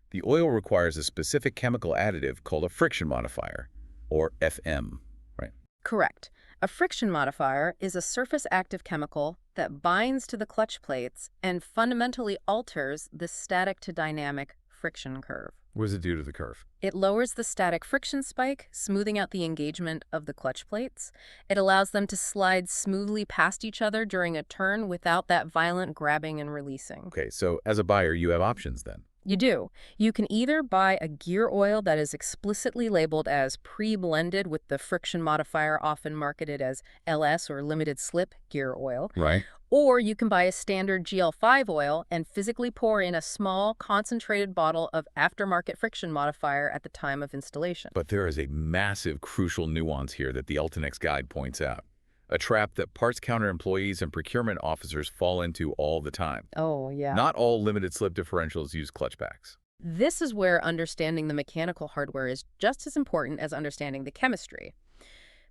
The oil requires a specific chemical additive called a friction modifier, or FM, right? Correct. A friction modifier is a surface active chemical that binds to the clutch plates and fundamentally alters the static to dynamic friction curve. What does it do to the curve? It lowers the static friction spike, smoothing out the engagement of the clutch plates. It allows them to slide smoothly past each other during a turn without that violent grabbing and releasing. Okay, so as a buyer, you have options then. You do. You can either buy a gear oil that is explicitly labeled as pre-blended with the friction modifier often marketed as LS or limited slip gear oil. Right. Or you can buy a standard GL-5 oil and physically pour in a small, concentrated bottle of aftermarket friction modifier at the time of installation. But there is a massive, crucial nuance here that the Ultinex guide points out. A trap that parts counter employees and procurement officers fall into all the time. Oh, yeah. Not all limited slip differentials use clutch packs. This is where understanding the mechanical hardware is just as important as understanding the chemistry.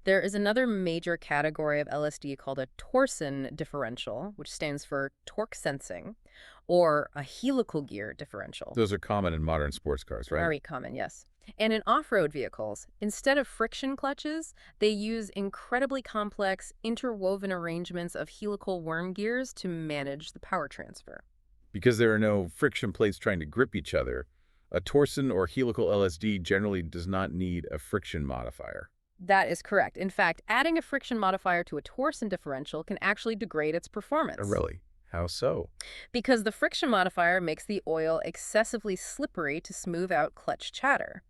There is another major category of LSD called a torsion differential, which stands for torque sensing, or a helical gear differential. Those are common in modern sports cars, right? Very common, yes. And in off-road vehicles, instead of friction clutches, they use incredibly complex, interwoven arrangements of helical worm gears to manage the power transfer. Because there are no friction plates trying to grip each other, a torsion or helical LSD generally does not need a friction modifier. That is correct. In fact, adding a friction modifier to a torsion differential can actually degrade its performance. Oh, really? How so? Because the friction modifier makes the oil excessively slippery to smooth out clutch chatter.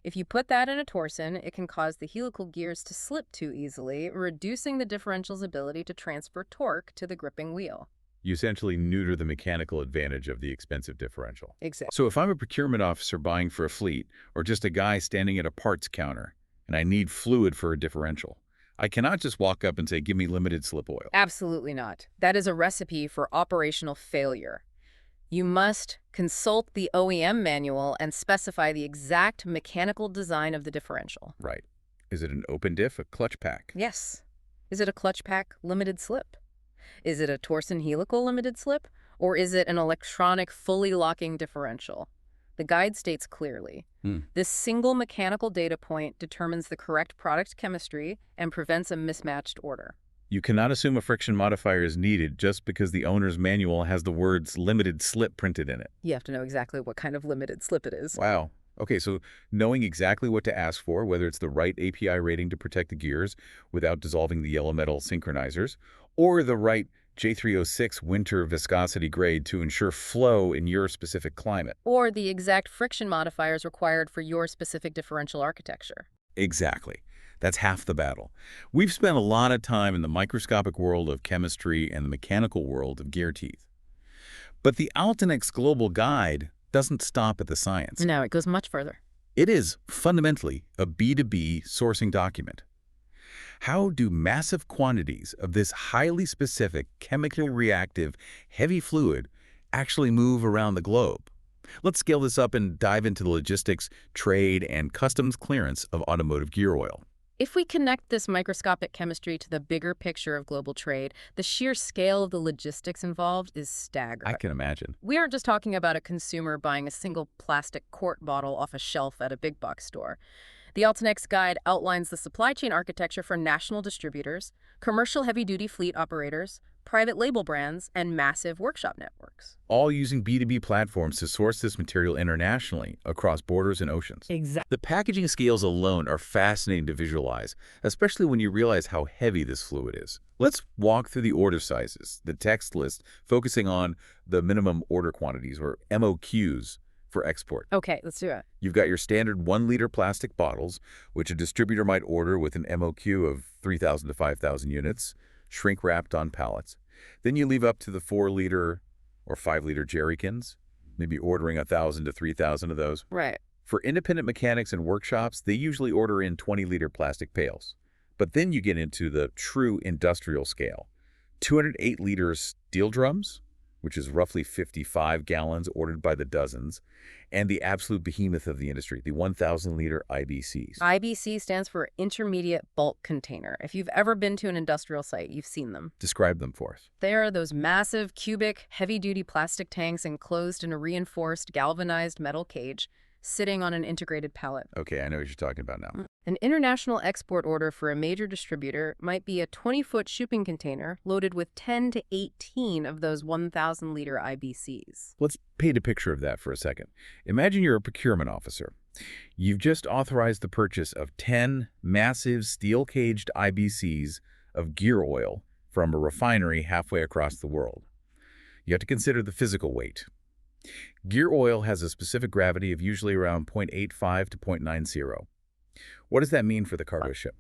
If you put that in a torsion, it can cause the helical gears to slip too easily, reducing the differential's ability to transfer torque to the gripping wheel. You essentially neuter the mechanical advantage of the expensive differential. Exactly. So if I'm a procurement officer buying for a fleet, or just a guy standing at a parts counter, and I need fluid for a differential, I cannot just walk up and say, give me limited slip oil. Absolutely not. That is a recipe for operational failure. You must consult the OEM manual and specify the exact mechanical design of the differential. Right. Is it an open diff, a clutch pack? Yes. Is it a clutch pack limited slip? Is it a torsion helical limited slip? Or is it an electronic fully locking differential? The guide states clearly, this single mechanical data point determines the correct product chemistry and prevents a mismatched order. You cannot assume a friction modifier is needed just because the owner's manual has the words limited slip printed in it. You have to know exactly what kind of limited slip it is. Wow. Okay, so knowing exactly what to ask for, whether it's the right API rating to protect the gears without dissolving the yellow metal synchronizers, or the right J306 winter viscosity grade to ensure flow in your specific climate. Or the exact friction modifiers required for your specific differential architecture. Exactly. That's half the battle. We've spent a lot of time in the microscopic world of chemistry and the mechanical world of gear teeth. But the Ultinex Global Guide doesn't stop at the science. No, it goes much further. It is fundamentally a B2B sourcing document. How do massive quantities of this highly specific, chemically reactive, heavy fluid actually move around the globe? Let's scale this up and dive into the logistics, trade, and customs clearance of automotive gear oil. If we connect this microscopic chemistry to the bigger picture of global trade, the sheer scale of the logistics involved is staggering. I can imagine. We aren't just talking about a consumer buying a single plastic quart bottle off a shelf at a big box store. The Altenex guide outlines the supply chain architecture for national distributors, commercial heavy-duty fleet operators, private label brands, and massive workshop networks. All using B2B platforms to source this material internationally across borders and oceans. Exactly. The packaging scales alone are fascinating to visualize, especially when you realize how heavy this fluid is. Let's walk through the order sizes, the text list, focusing on the minimum order quantities, or MOQs, for export. Okay, let's do it. You've got your standard 1-liter plastic bottles, which a distributor might order with an MOQ of 3,000 to 5,000 units, shrink-wrapped on pallets. Then you leave up to the 4-liter or 5-liter jerrycans, maybe ordering 1,000 to 3,000 of those. Right. For independent mechanics and workshops, they usually order in 20-liter plastic pails. But then you get into the true industrial scale. 208-liter steel drums, which is roughly 55 gallons ordered by the dozens, and the absolute behemoth of the industry, the 1,000-liter IBCs. IBC stands for Intermediate Bulk Container. If you've ever been to an industrial site, you've seen them. Describe them for us. They are those massive, cubic, heavy-duty plastic tanks enclosed in a reinforced, galvanized metal cage, sitting on an integrated pallet. Okay, I know what you're talking about now. An international export order for a major distributor might be a 20-foot shipping container loaded with 10 to 18 of those 1,000-liter IBCs. Let's paint a picture of that for a second. Imagine you're a procurement officer. You've just authorized the purchase of 10 massive steel-caged IBCs of gear oil from a refinery halfway across the world. You have to consider the physical weight. Gear oil has a specific gravity of usually around 0.85 to 0.90. What does that mean for the cargo ship?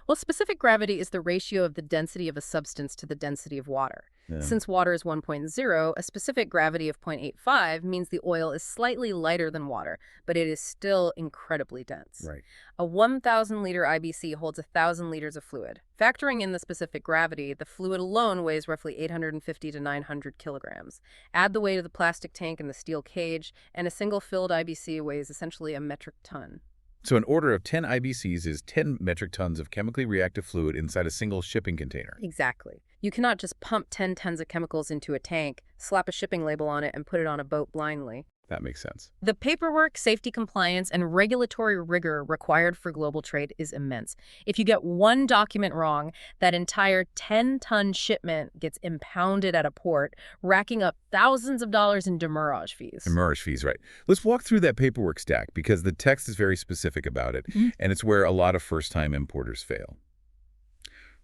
Well, specific gravity is the ratio of the density of a substance to the density of water. Yeah. Since water is 1.0, a specific gravity of 0.85 means the oil is slightly lighter than water, but it is still incredibly dense. Right. A 1,000-liter IBC holds 1,000 liters of fluid. Factoring in the specific gravity, the fluid alone weighs roughly 850 to 900 kilograms. Add the weight of the plastic tank and the steel cage, and a single filled IBC weighs essentially a metric ton. So an order of 10 IBCs is 10 metric tons of chemically reactive fluid inside a single shipping container. Exactly. You cannot just pump 10 tons of chemicals into a tank, slap a shipping label on it, and put it on a boat blindly. That makes sense. The paperwork, safety compliance, and regulatory rigor required for global trade is immense. If you get one document wrong, that entire 10-ton shipment gets impounded at a port, racking up thousands of dollars in demurrage fees. Demurrage fees, right. Let's walk through that paperwork stack because the text is very specific about it, and it's where a lot of first-time importers fail.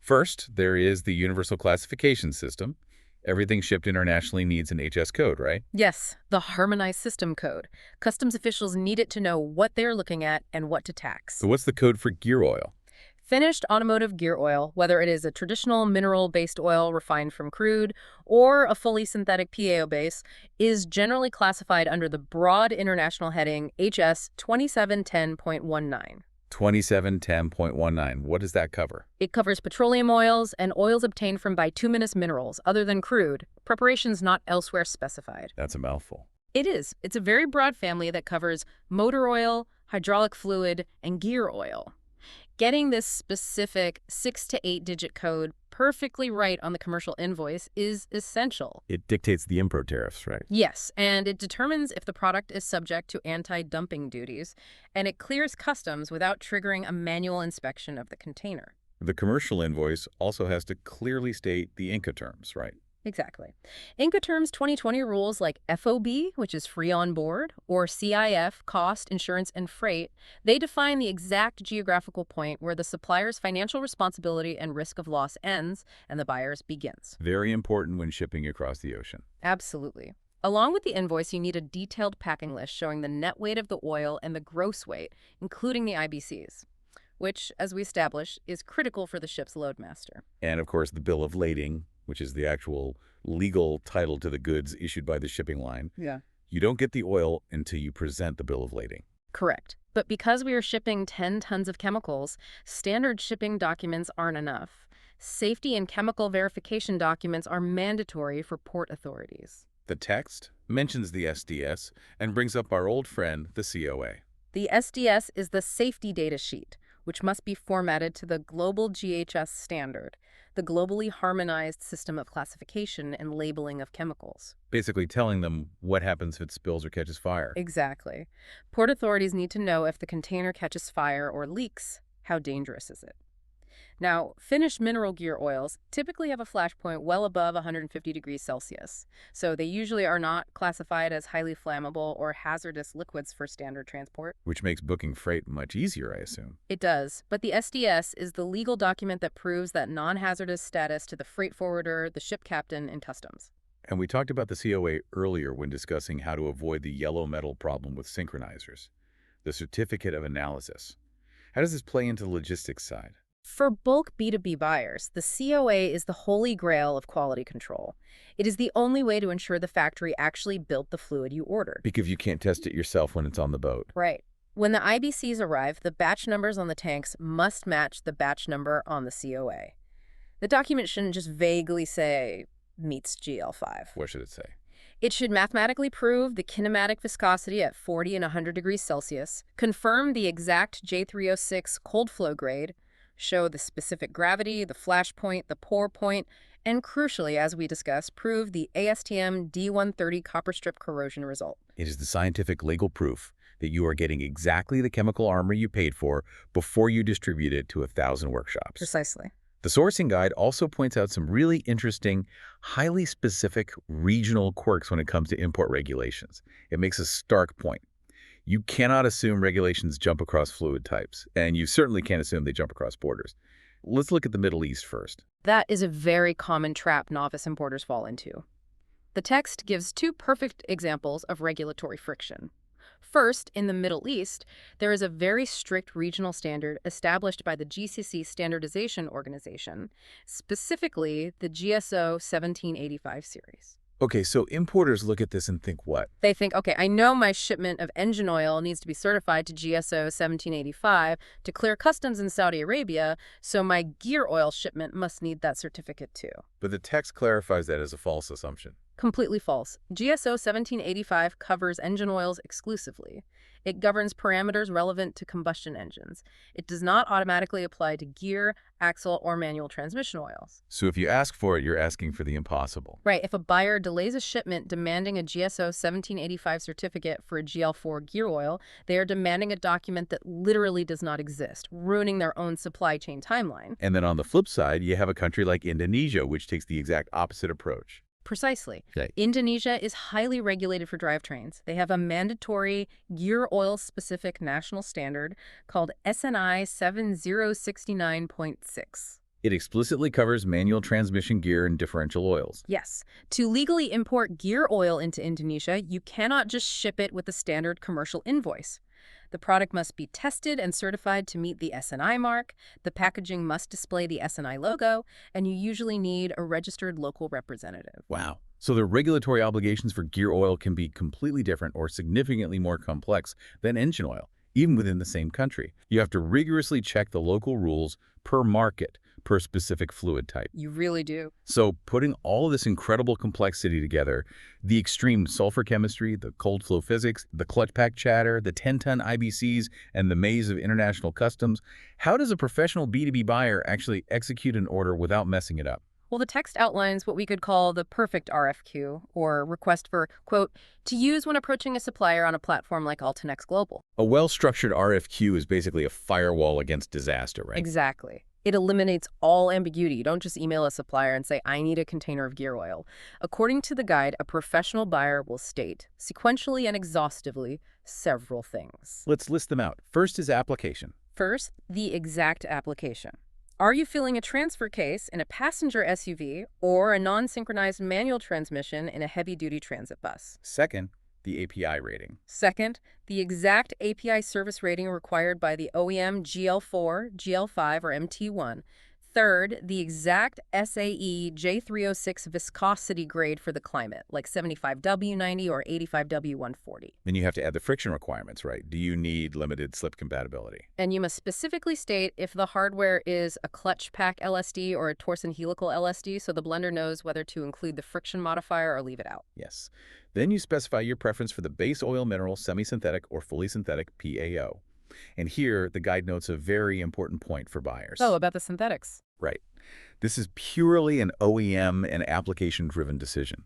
First, there is the Universal Classification System. Everything shipped internationally needs an HS code, right? Yes, the Harmonized System Code. Customs officials need it to know what they're looking at and what to tax. So what's the code for gear oil? Finished automotive gear oil, whether it is a traditional mineral-based oil refined from crude or a fully synthetic PAO base, is generally classified under the broad international heading HS 2710.19. 2710.19. What does that cover? It covers petroleum oils and oils obtained from bituminous minerals other than crude, preparations not elsewhere specified. That's a mouthful. It is. It's a very broad family that covers motor oil, hydraulic fluid, and gear oil. Getting this specific 6 to 8-digit code perfectly right on the commercial invoice is essential. It dictates the import tariffs, right? Yes, and it determines if the product is subject to anti-dumping duties, and it clears customs without triggering a manual inspection of the container. The commercial invoice also has to clearly state the Incoterms, right? Exactly. Incoterms 2020 rules like FOB, which is free on board, or CIF, cost, insurance, and freight, they define the exact geographical point where the supplier's financial responsibility and risk of loss ends and the buyer's begins. Very important when shipping across the ocean. Absolutely. Along with the invoice, you need a detailed packing list showing the net weight of the oil and the gross weight, including the IBCs, which, as we established, is critical for the ship's loadmaster. And, of course, the bill of lading, which is the actual legal title to the goods issued by the shipping line. Yeah. You don't get the oil until you present the bill of lading. Correct. But because we are shipping 10 tons of chemicals, standard shipping documents aren't enough. Safety and chemical verification documents are mandatory for port authorities. The text mentions the SDS and brings up our old friend, the COA. The SDS is the safety data sheet. which must be formatted to the global GHS standard, the globally harmonized system of classification and labeling of chemicals. Basically telling them what happens if it spills or catches fire. Exactly. Port authorities need to know if the container catches fire or leaks, how dangerous is it? Now, finished mineral gear oils typically have a flash point well above 150 degrees Celsius, so they usually are not classified as highly flammable or hazardous liquids for standard transport. Which makes booking freight much easier, I assume. It does, but the SDS is the legal document that proves that non-hazardous status to the freight forwarder, the ship captain, and customs. And we talked about the COA earlier when discussing how to avoid the yellow metal problem with synchronizers, the certificate of analysis. How does this play into the logistics side? For bulk B2B buyers, the COA is the holy grail of quality control. It is the only way to ensure the factory actually built the fluid you ordered. Because you can't test it yourself when it's on the boat. Right. When the IBCs arrive, the batch numbers on the tanks must match the batch number on the COA. The document shouldn't just vaguely say, meets GL-5. What should it say? It should mathematically prove the kinematic viscosity at 40 and 100 degrees Celsius, confirm the exact J306 cold flow grade, show the specific gravity, the flash point, the pour point, and crucially, as we discussed, prove the ASTM D130 copper strip corrosion result. It is the scientific legal proof that you are getting exactly the chemical armor you paid for before you distribute it to 1,000 workshops. Precisely. The sourcing guide also points out some really interesting, highly specific regional quirks when it comes to import regulations. It makes a stark point. You cannot assume regulations jump across fluid types, and you certainly can't assume they jump across borders. Let's look at the Middle East first. That is a very common trap novice importers fall into. The text gives two perfect examples of regulatory friction. First, in the Middle East, there is a very strict regional standard established by the GCC Standardization Organization, specifically the GSO 1785 series. Okay, so importers look at this and think what? They think, okay, I know my shipment of engine oil needs to be certified to GSO 1785 to clear customs in Saudi Arabia, so my gear oil shipment must need that certificate too. But the text clarifies that as a false assumption. Completely false. GSO 1785 covers engine oils exclusively. It governs parameters relevant to combustion engines. It does not automatically apply to gear, axle, or manual transmission oils. So if you ask for it, you're asking for the impossible. Right. If a buyer delays a shipment demanding a GSO 1785 certificate for a GL-4 gear oil, they are demanding a document that literally does not exist, ruining their own supply chain timeline. And then on the flip side, you have a country like Indonesia, which takes the exact opposite approach. Precisely. Okay. Indonesia is highly regulated for drivetrains. They have a mandatory gear oil-specific national standard called SNI 7069.6. It explicitly covers manual transmission gear and differential oils. Yes. To legally import gear oil into Indonesia, you cannot just ship it with a standard commercial invoice. The product must be tested and certified to meet the SNI mark, the packaging must display the SNI logo, and you usually need a registered local representative. Wow. So the regulatory obligations for gear oil can be completely different or significantly more complex than engine oil, even within the same country. You have to rigorously check the local rules per market, per specific fluid type. You really do. So putting all of this incredible complexity together, the extreme sulfur chemistry, the cold flow physics, the clutch pack chatter, the 10-ton IBCs, and the maze of international customs, how does a professional B2B buyer actually execute an order without messing it up? Well, the text outlines what we could call the perfect RFQ, or request for, quote, to use when approaching a supplier on a platform like Altenex Global. A well-structured RFQ is basically a firewall against disaster, right? Exactly. It eliminates all ambiguity. You don't just email a supplier and say, I need a container of gear oil. According to the guide, a professional buyer will state, sequentially and exhaustively, several things. Let's list them out. First is application. First, the exact application. Are you filling a transfer case in a passenger SUV or a non-synchronized manual transmission in a heavy-duty transit bus? Second, the API rating. Second, the exact API service rating required by the OEM GL-4, GL-5, or MT1. Third, the exact SAE J306 viscosity grade for the climate, like 75W90 or 85W140. Then you have to add the friction requirements, right? Do you need limited slip compatibility? And you must specifically state if the hardware is a clutch pack LSD or a torsion helical LSD, so the blender knows whether to include the friction modifier or leave it out. Yes. Then you specify your preference for the base oil mineral, semi-synthetic, or fully synthetic PAO. And here, the guide notes a very important point for buyers. Oh, about the synthetics. Right. This is purely an OEM and application-driven decision.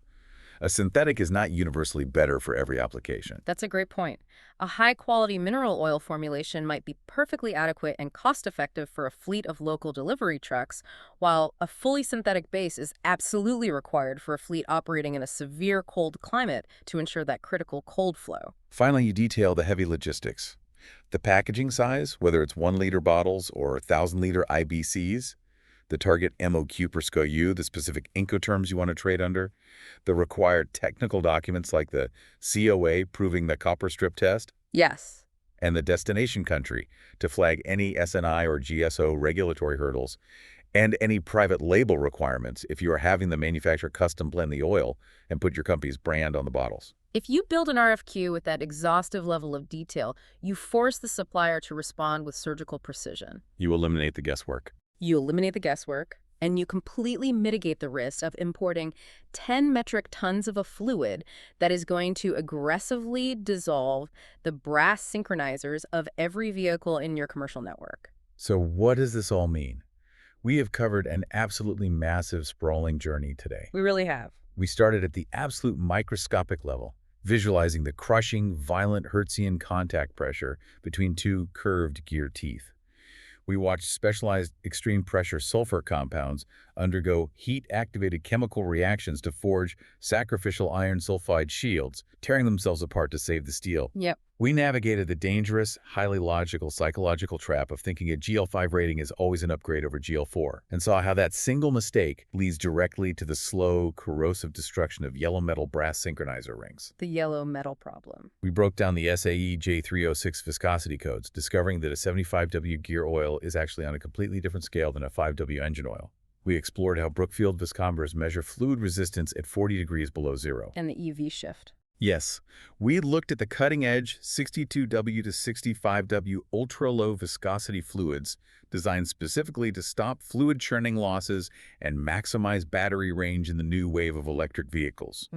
A synthetic is not universally better for every application. That's a great point. A high-quality mineral oil formulation might be perfectly adequate and cost-effective for a fleet of local delivery trucks, while a fully synthetic base is absolutely required for a fleet operating in a severe cold climate to ensure that critical cold flow. Finally, you detail the heavy logistics. The packaging size, whether it's 1-liter bottles or 1,000-liter IBCs, the target MOQ per SKU, the specific Incoterms you want to trade under, the required technical documents like the COA proving the copper strip test, Yes. and the destination country to flag any SNI or GSO regulatory hurdles, and any private label requirements if you are having the manufacturer custom blend the oil and put your company's brand on the bottles. If you build an RFQ with that exhaustive level of detail, you force the supplier to respond with surgical precision. You eliminate the guesswork. You eliminate the guesswork, and you completely mitigate the risk of importing 10 metric tons of a fluid that is going to aggressively dissolve the brass synchronizers of every vehicle in your commercial network. So what does this all mean? We have covered an absolutely massive, sprawling journey today. We really have. We started at the absolute microscopic level, visualizing the crushing, violent Hertzian contact pressure between two curved gear teeth. We watched specialized extreme pressure sulfur compounds undergo heat-activated chemical reactions to forge sacrificial iron sulfide shields, tearing themselves apart to save the steel. Yep. We navigated the dangerous, highly logical psychological trap of thinking a GL-5 rating is always an upgrade over GL-4, and saw how that single mistake leads directly to the slow, corrosive destruction of yellow metal brass synchronizer rings. The yellow metal problem. We broke down the SAE J306 viscosity codes, discovering that a 75W gear oil is actually on a completely different scale than a 5W engine oil. We explored how Brookfield viscometers measure fluid resistance at 40 degrees below zero. And the EV shift. Yes, we looked at the cutting-edge 62W to 65W ultra-low viscosity fluids designed specifically to stop fluid churning losses and maximize battery range in the new wave of electric vehicles.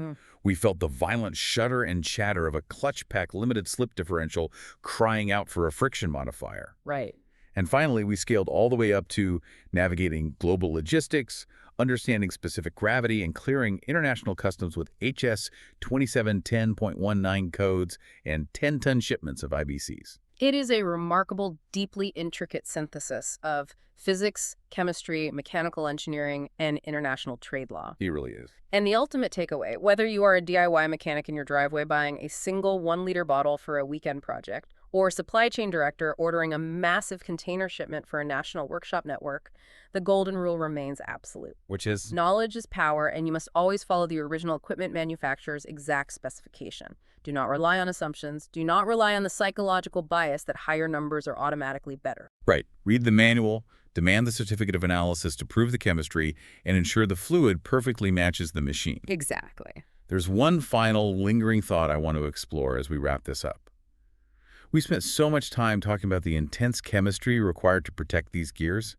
We felt the violent shudder and chatter of a clutch pack limited slip differential crying out for a friction modifier. Right. And finally, we scaled all the way up to navigating global logistics, understanding specific gravity, and clearing international customs with HS 2710.19 codes and 10-ton shipments of IBCs. It is a remarkable, deeply intricate synthesis of physics, chemistry, mechanical engineering, and international trade law. He really is. And the ultimate takeaway, whether you are a DIY mechanic in your driveway buying a single 1-liter bottle for a weekend project, or a supply chain director ordering a massive container shipment for a national workshop network, the golden rule remains absolute. Which is? Knowledge is power, and you must always follow the original equipment manufacturer's exact specification. Do not rely on assumptions. Do not rely on the psychological bias that higher numbers are automatically better. Right. Read the manual, demand the certificate of analysis to prove the chemistry, and ensure the fluid perfectly matches the machine. Exactly. There's one final lingering thought I want to explore as we wrap this up. We spent so much time talking about the intense chemistry required to protect these gears,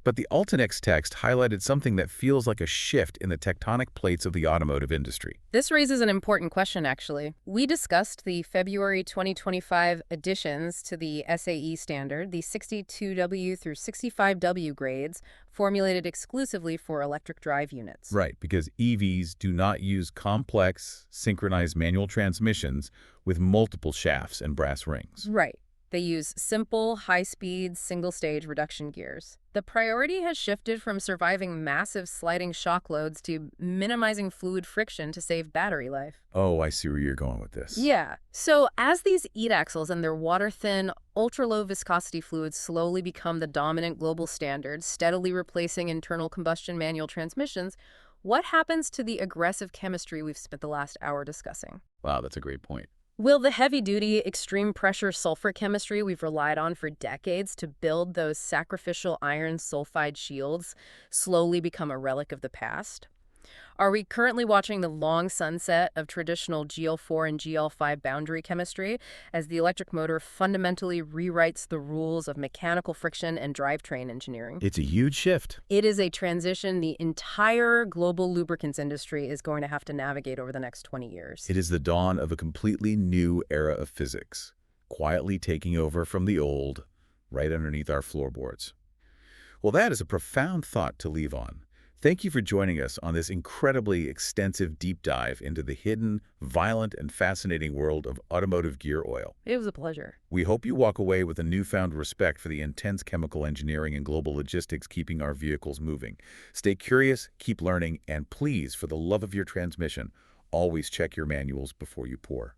but the Ultinex text highlighted something that feels like a shift in the tectonic plates of the automotive industry. This raises an important question, actually. We discussed the February 2025 additions to the SAE standard, the 62W through 65W grades, formulated exclusively for electric drive units. Right, because EVs do not use complex, synchronized manual transmissions with multiple shafts and brass rings. Right. They use simple, high-speed, single-stage reduction gears. The priority has shifted from surviving massive sliding shock loads to minimizing fluid friction to save battery life. Oh, I see where you're going with this. Yeah. So as these E-axles and their water-thin, ultra-low viscosity fluids slowly become the dominant global standard, steadily replacing internal combustion manual transmissions, what happens to the aggressive chemistry we've spent the last hour discussing? Wow, that's a great point. Will the heavy-duty, extreme-pressure sulfur chemistry we've relied on for decades to build those sacrificial iron sulfide shields slowly become a relic of the past? Are we currently watching the long sunset of traditional GL-4 and GL-5 boundary chemistry as the electric motor fundamentally rewrites the rules of mechanical friction and drivetrain engineering? It's a huge shift. It is a transition the entire global lubricants industry is going to have to navigate over the next 20 years. It is the dawn of a completely new era of physics. quietly taking over from the old, right underneath our floorboards. Well, that is a profound thought to leave on. Thank you for joining us on this incredibly extensive deep dive into the hidden, violent, and fascinating world of automotive gear oil. It was a pleasure. We hope you walk away with a newfound respect for the intense chemical engineering and global logistics keeping our vehicles moving. Stay curious, keep learning, and please, for the love of your transmission, always check your manuals before you pour.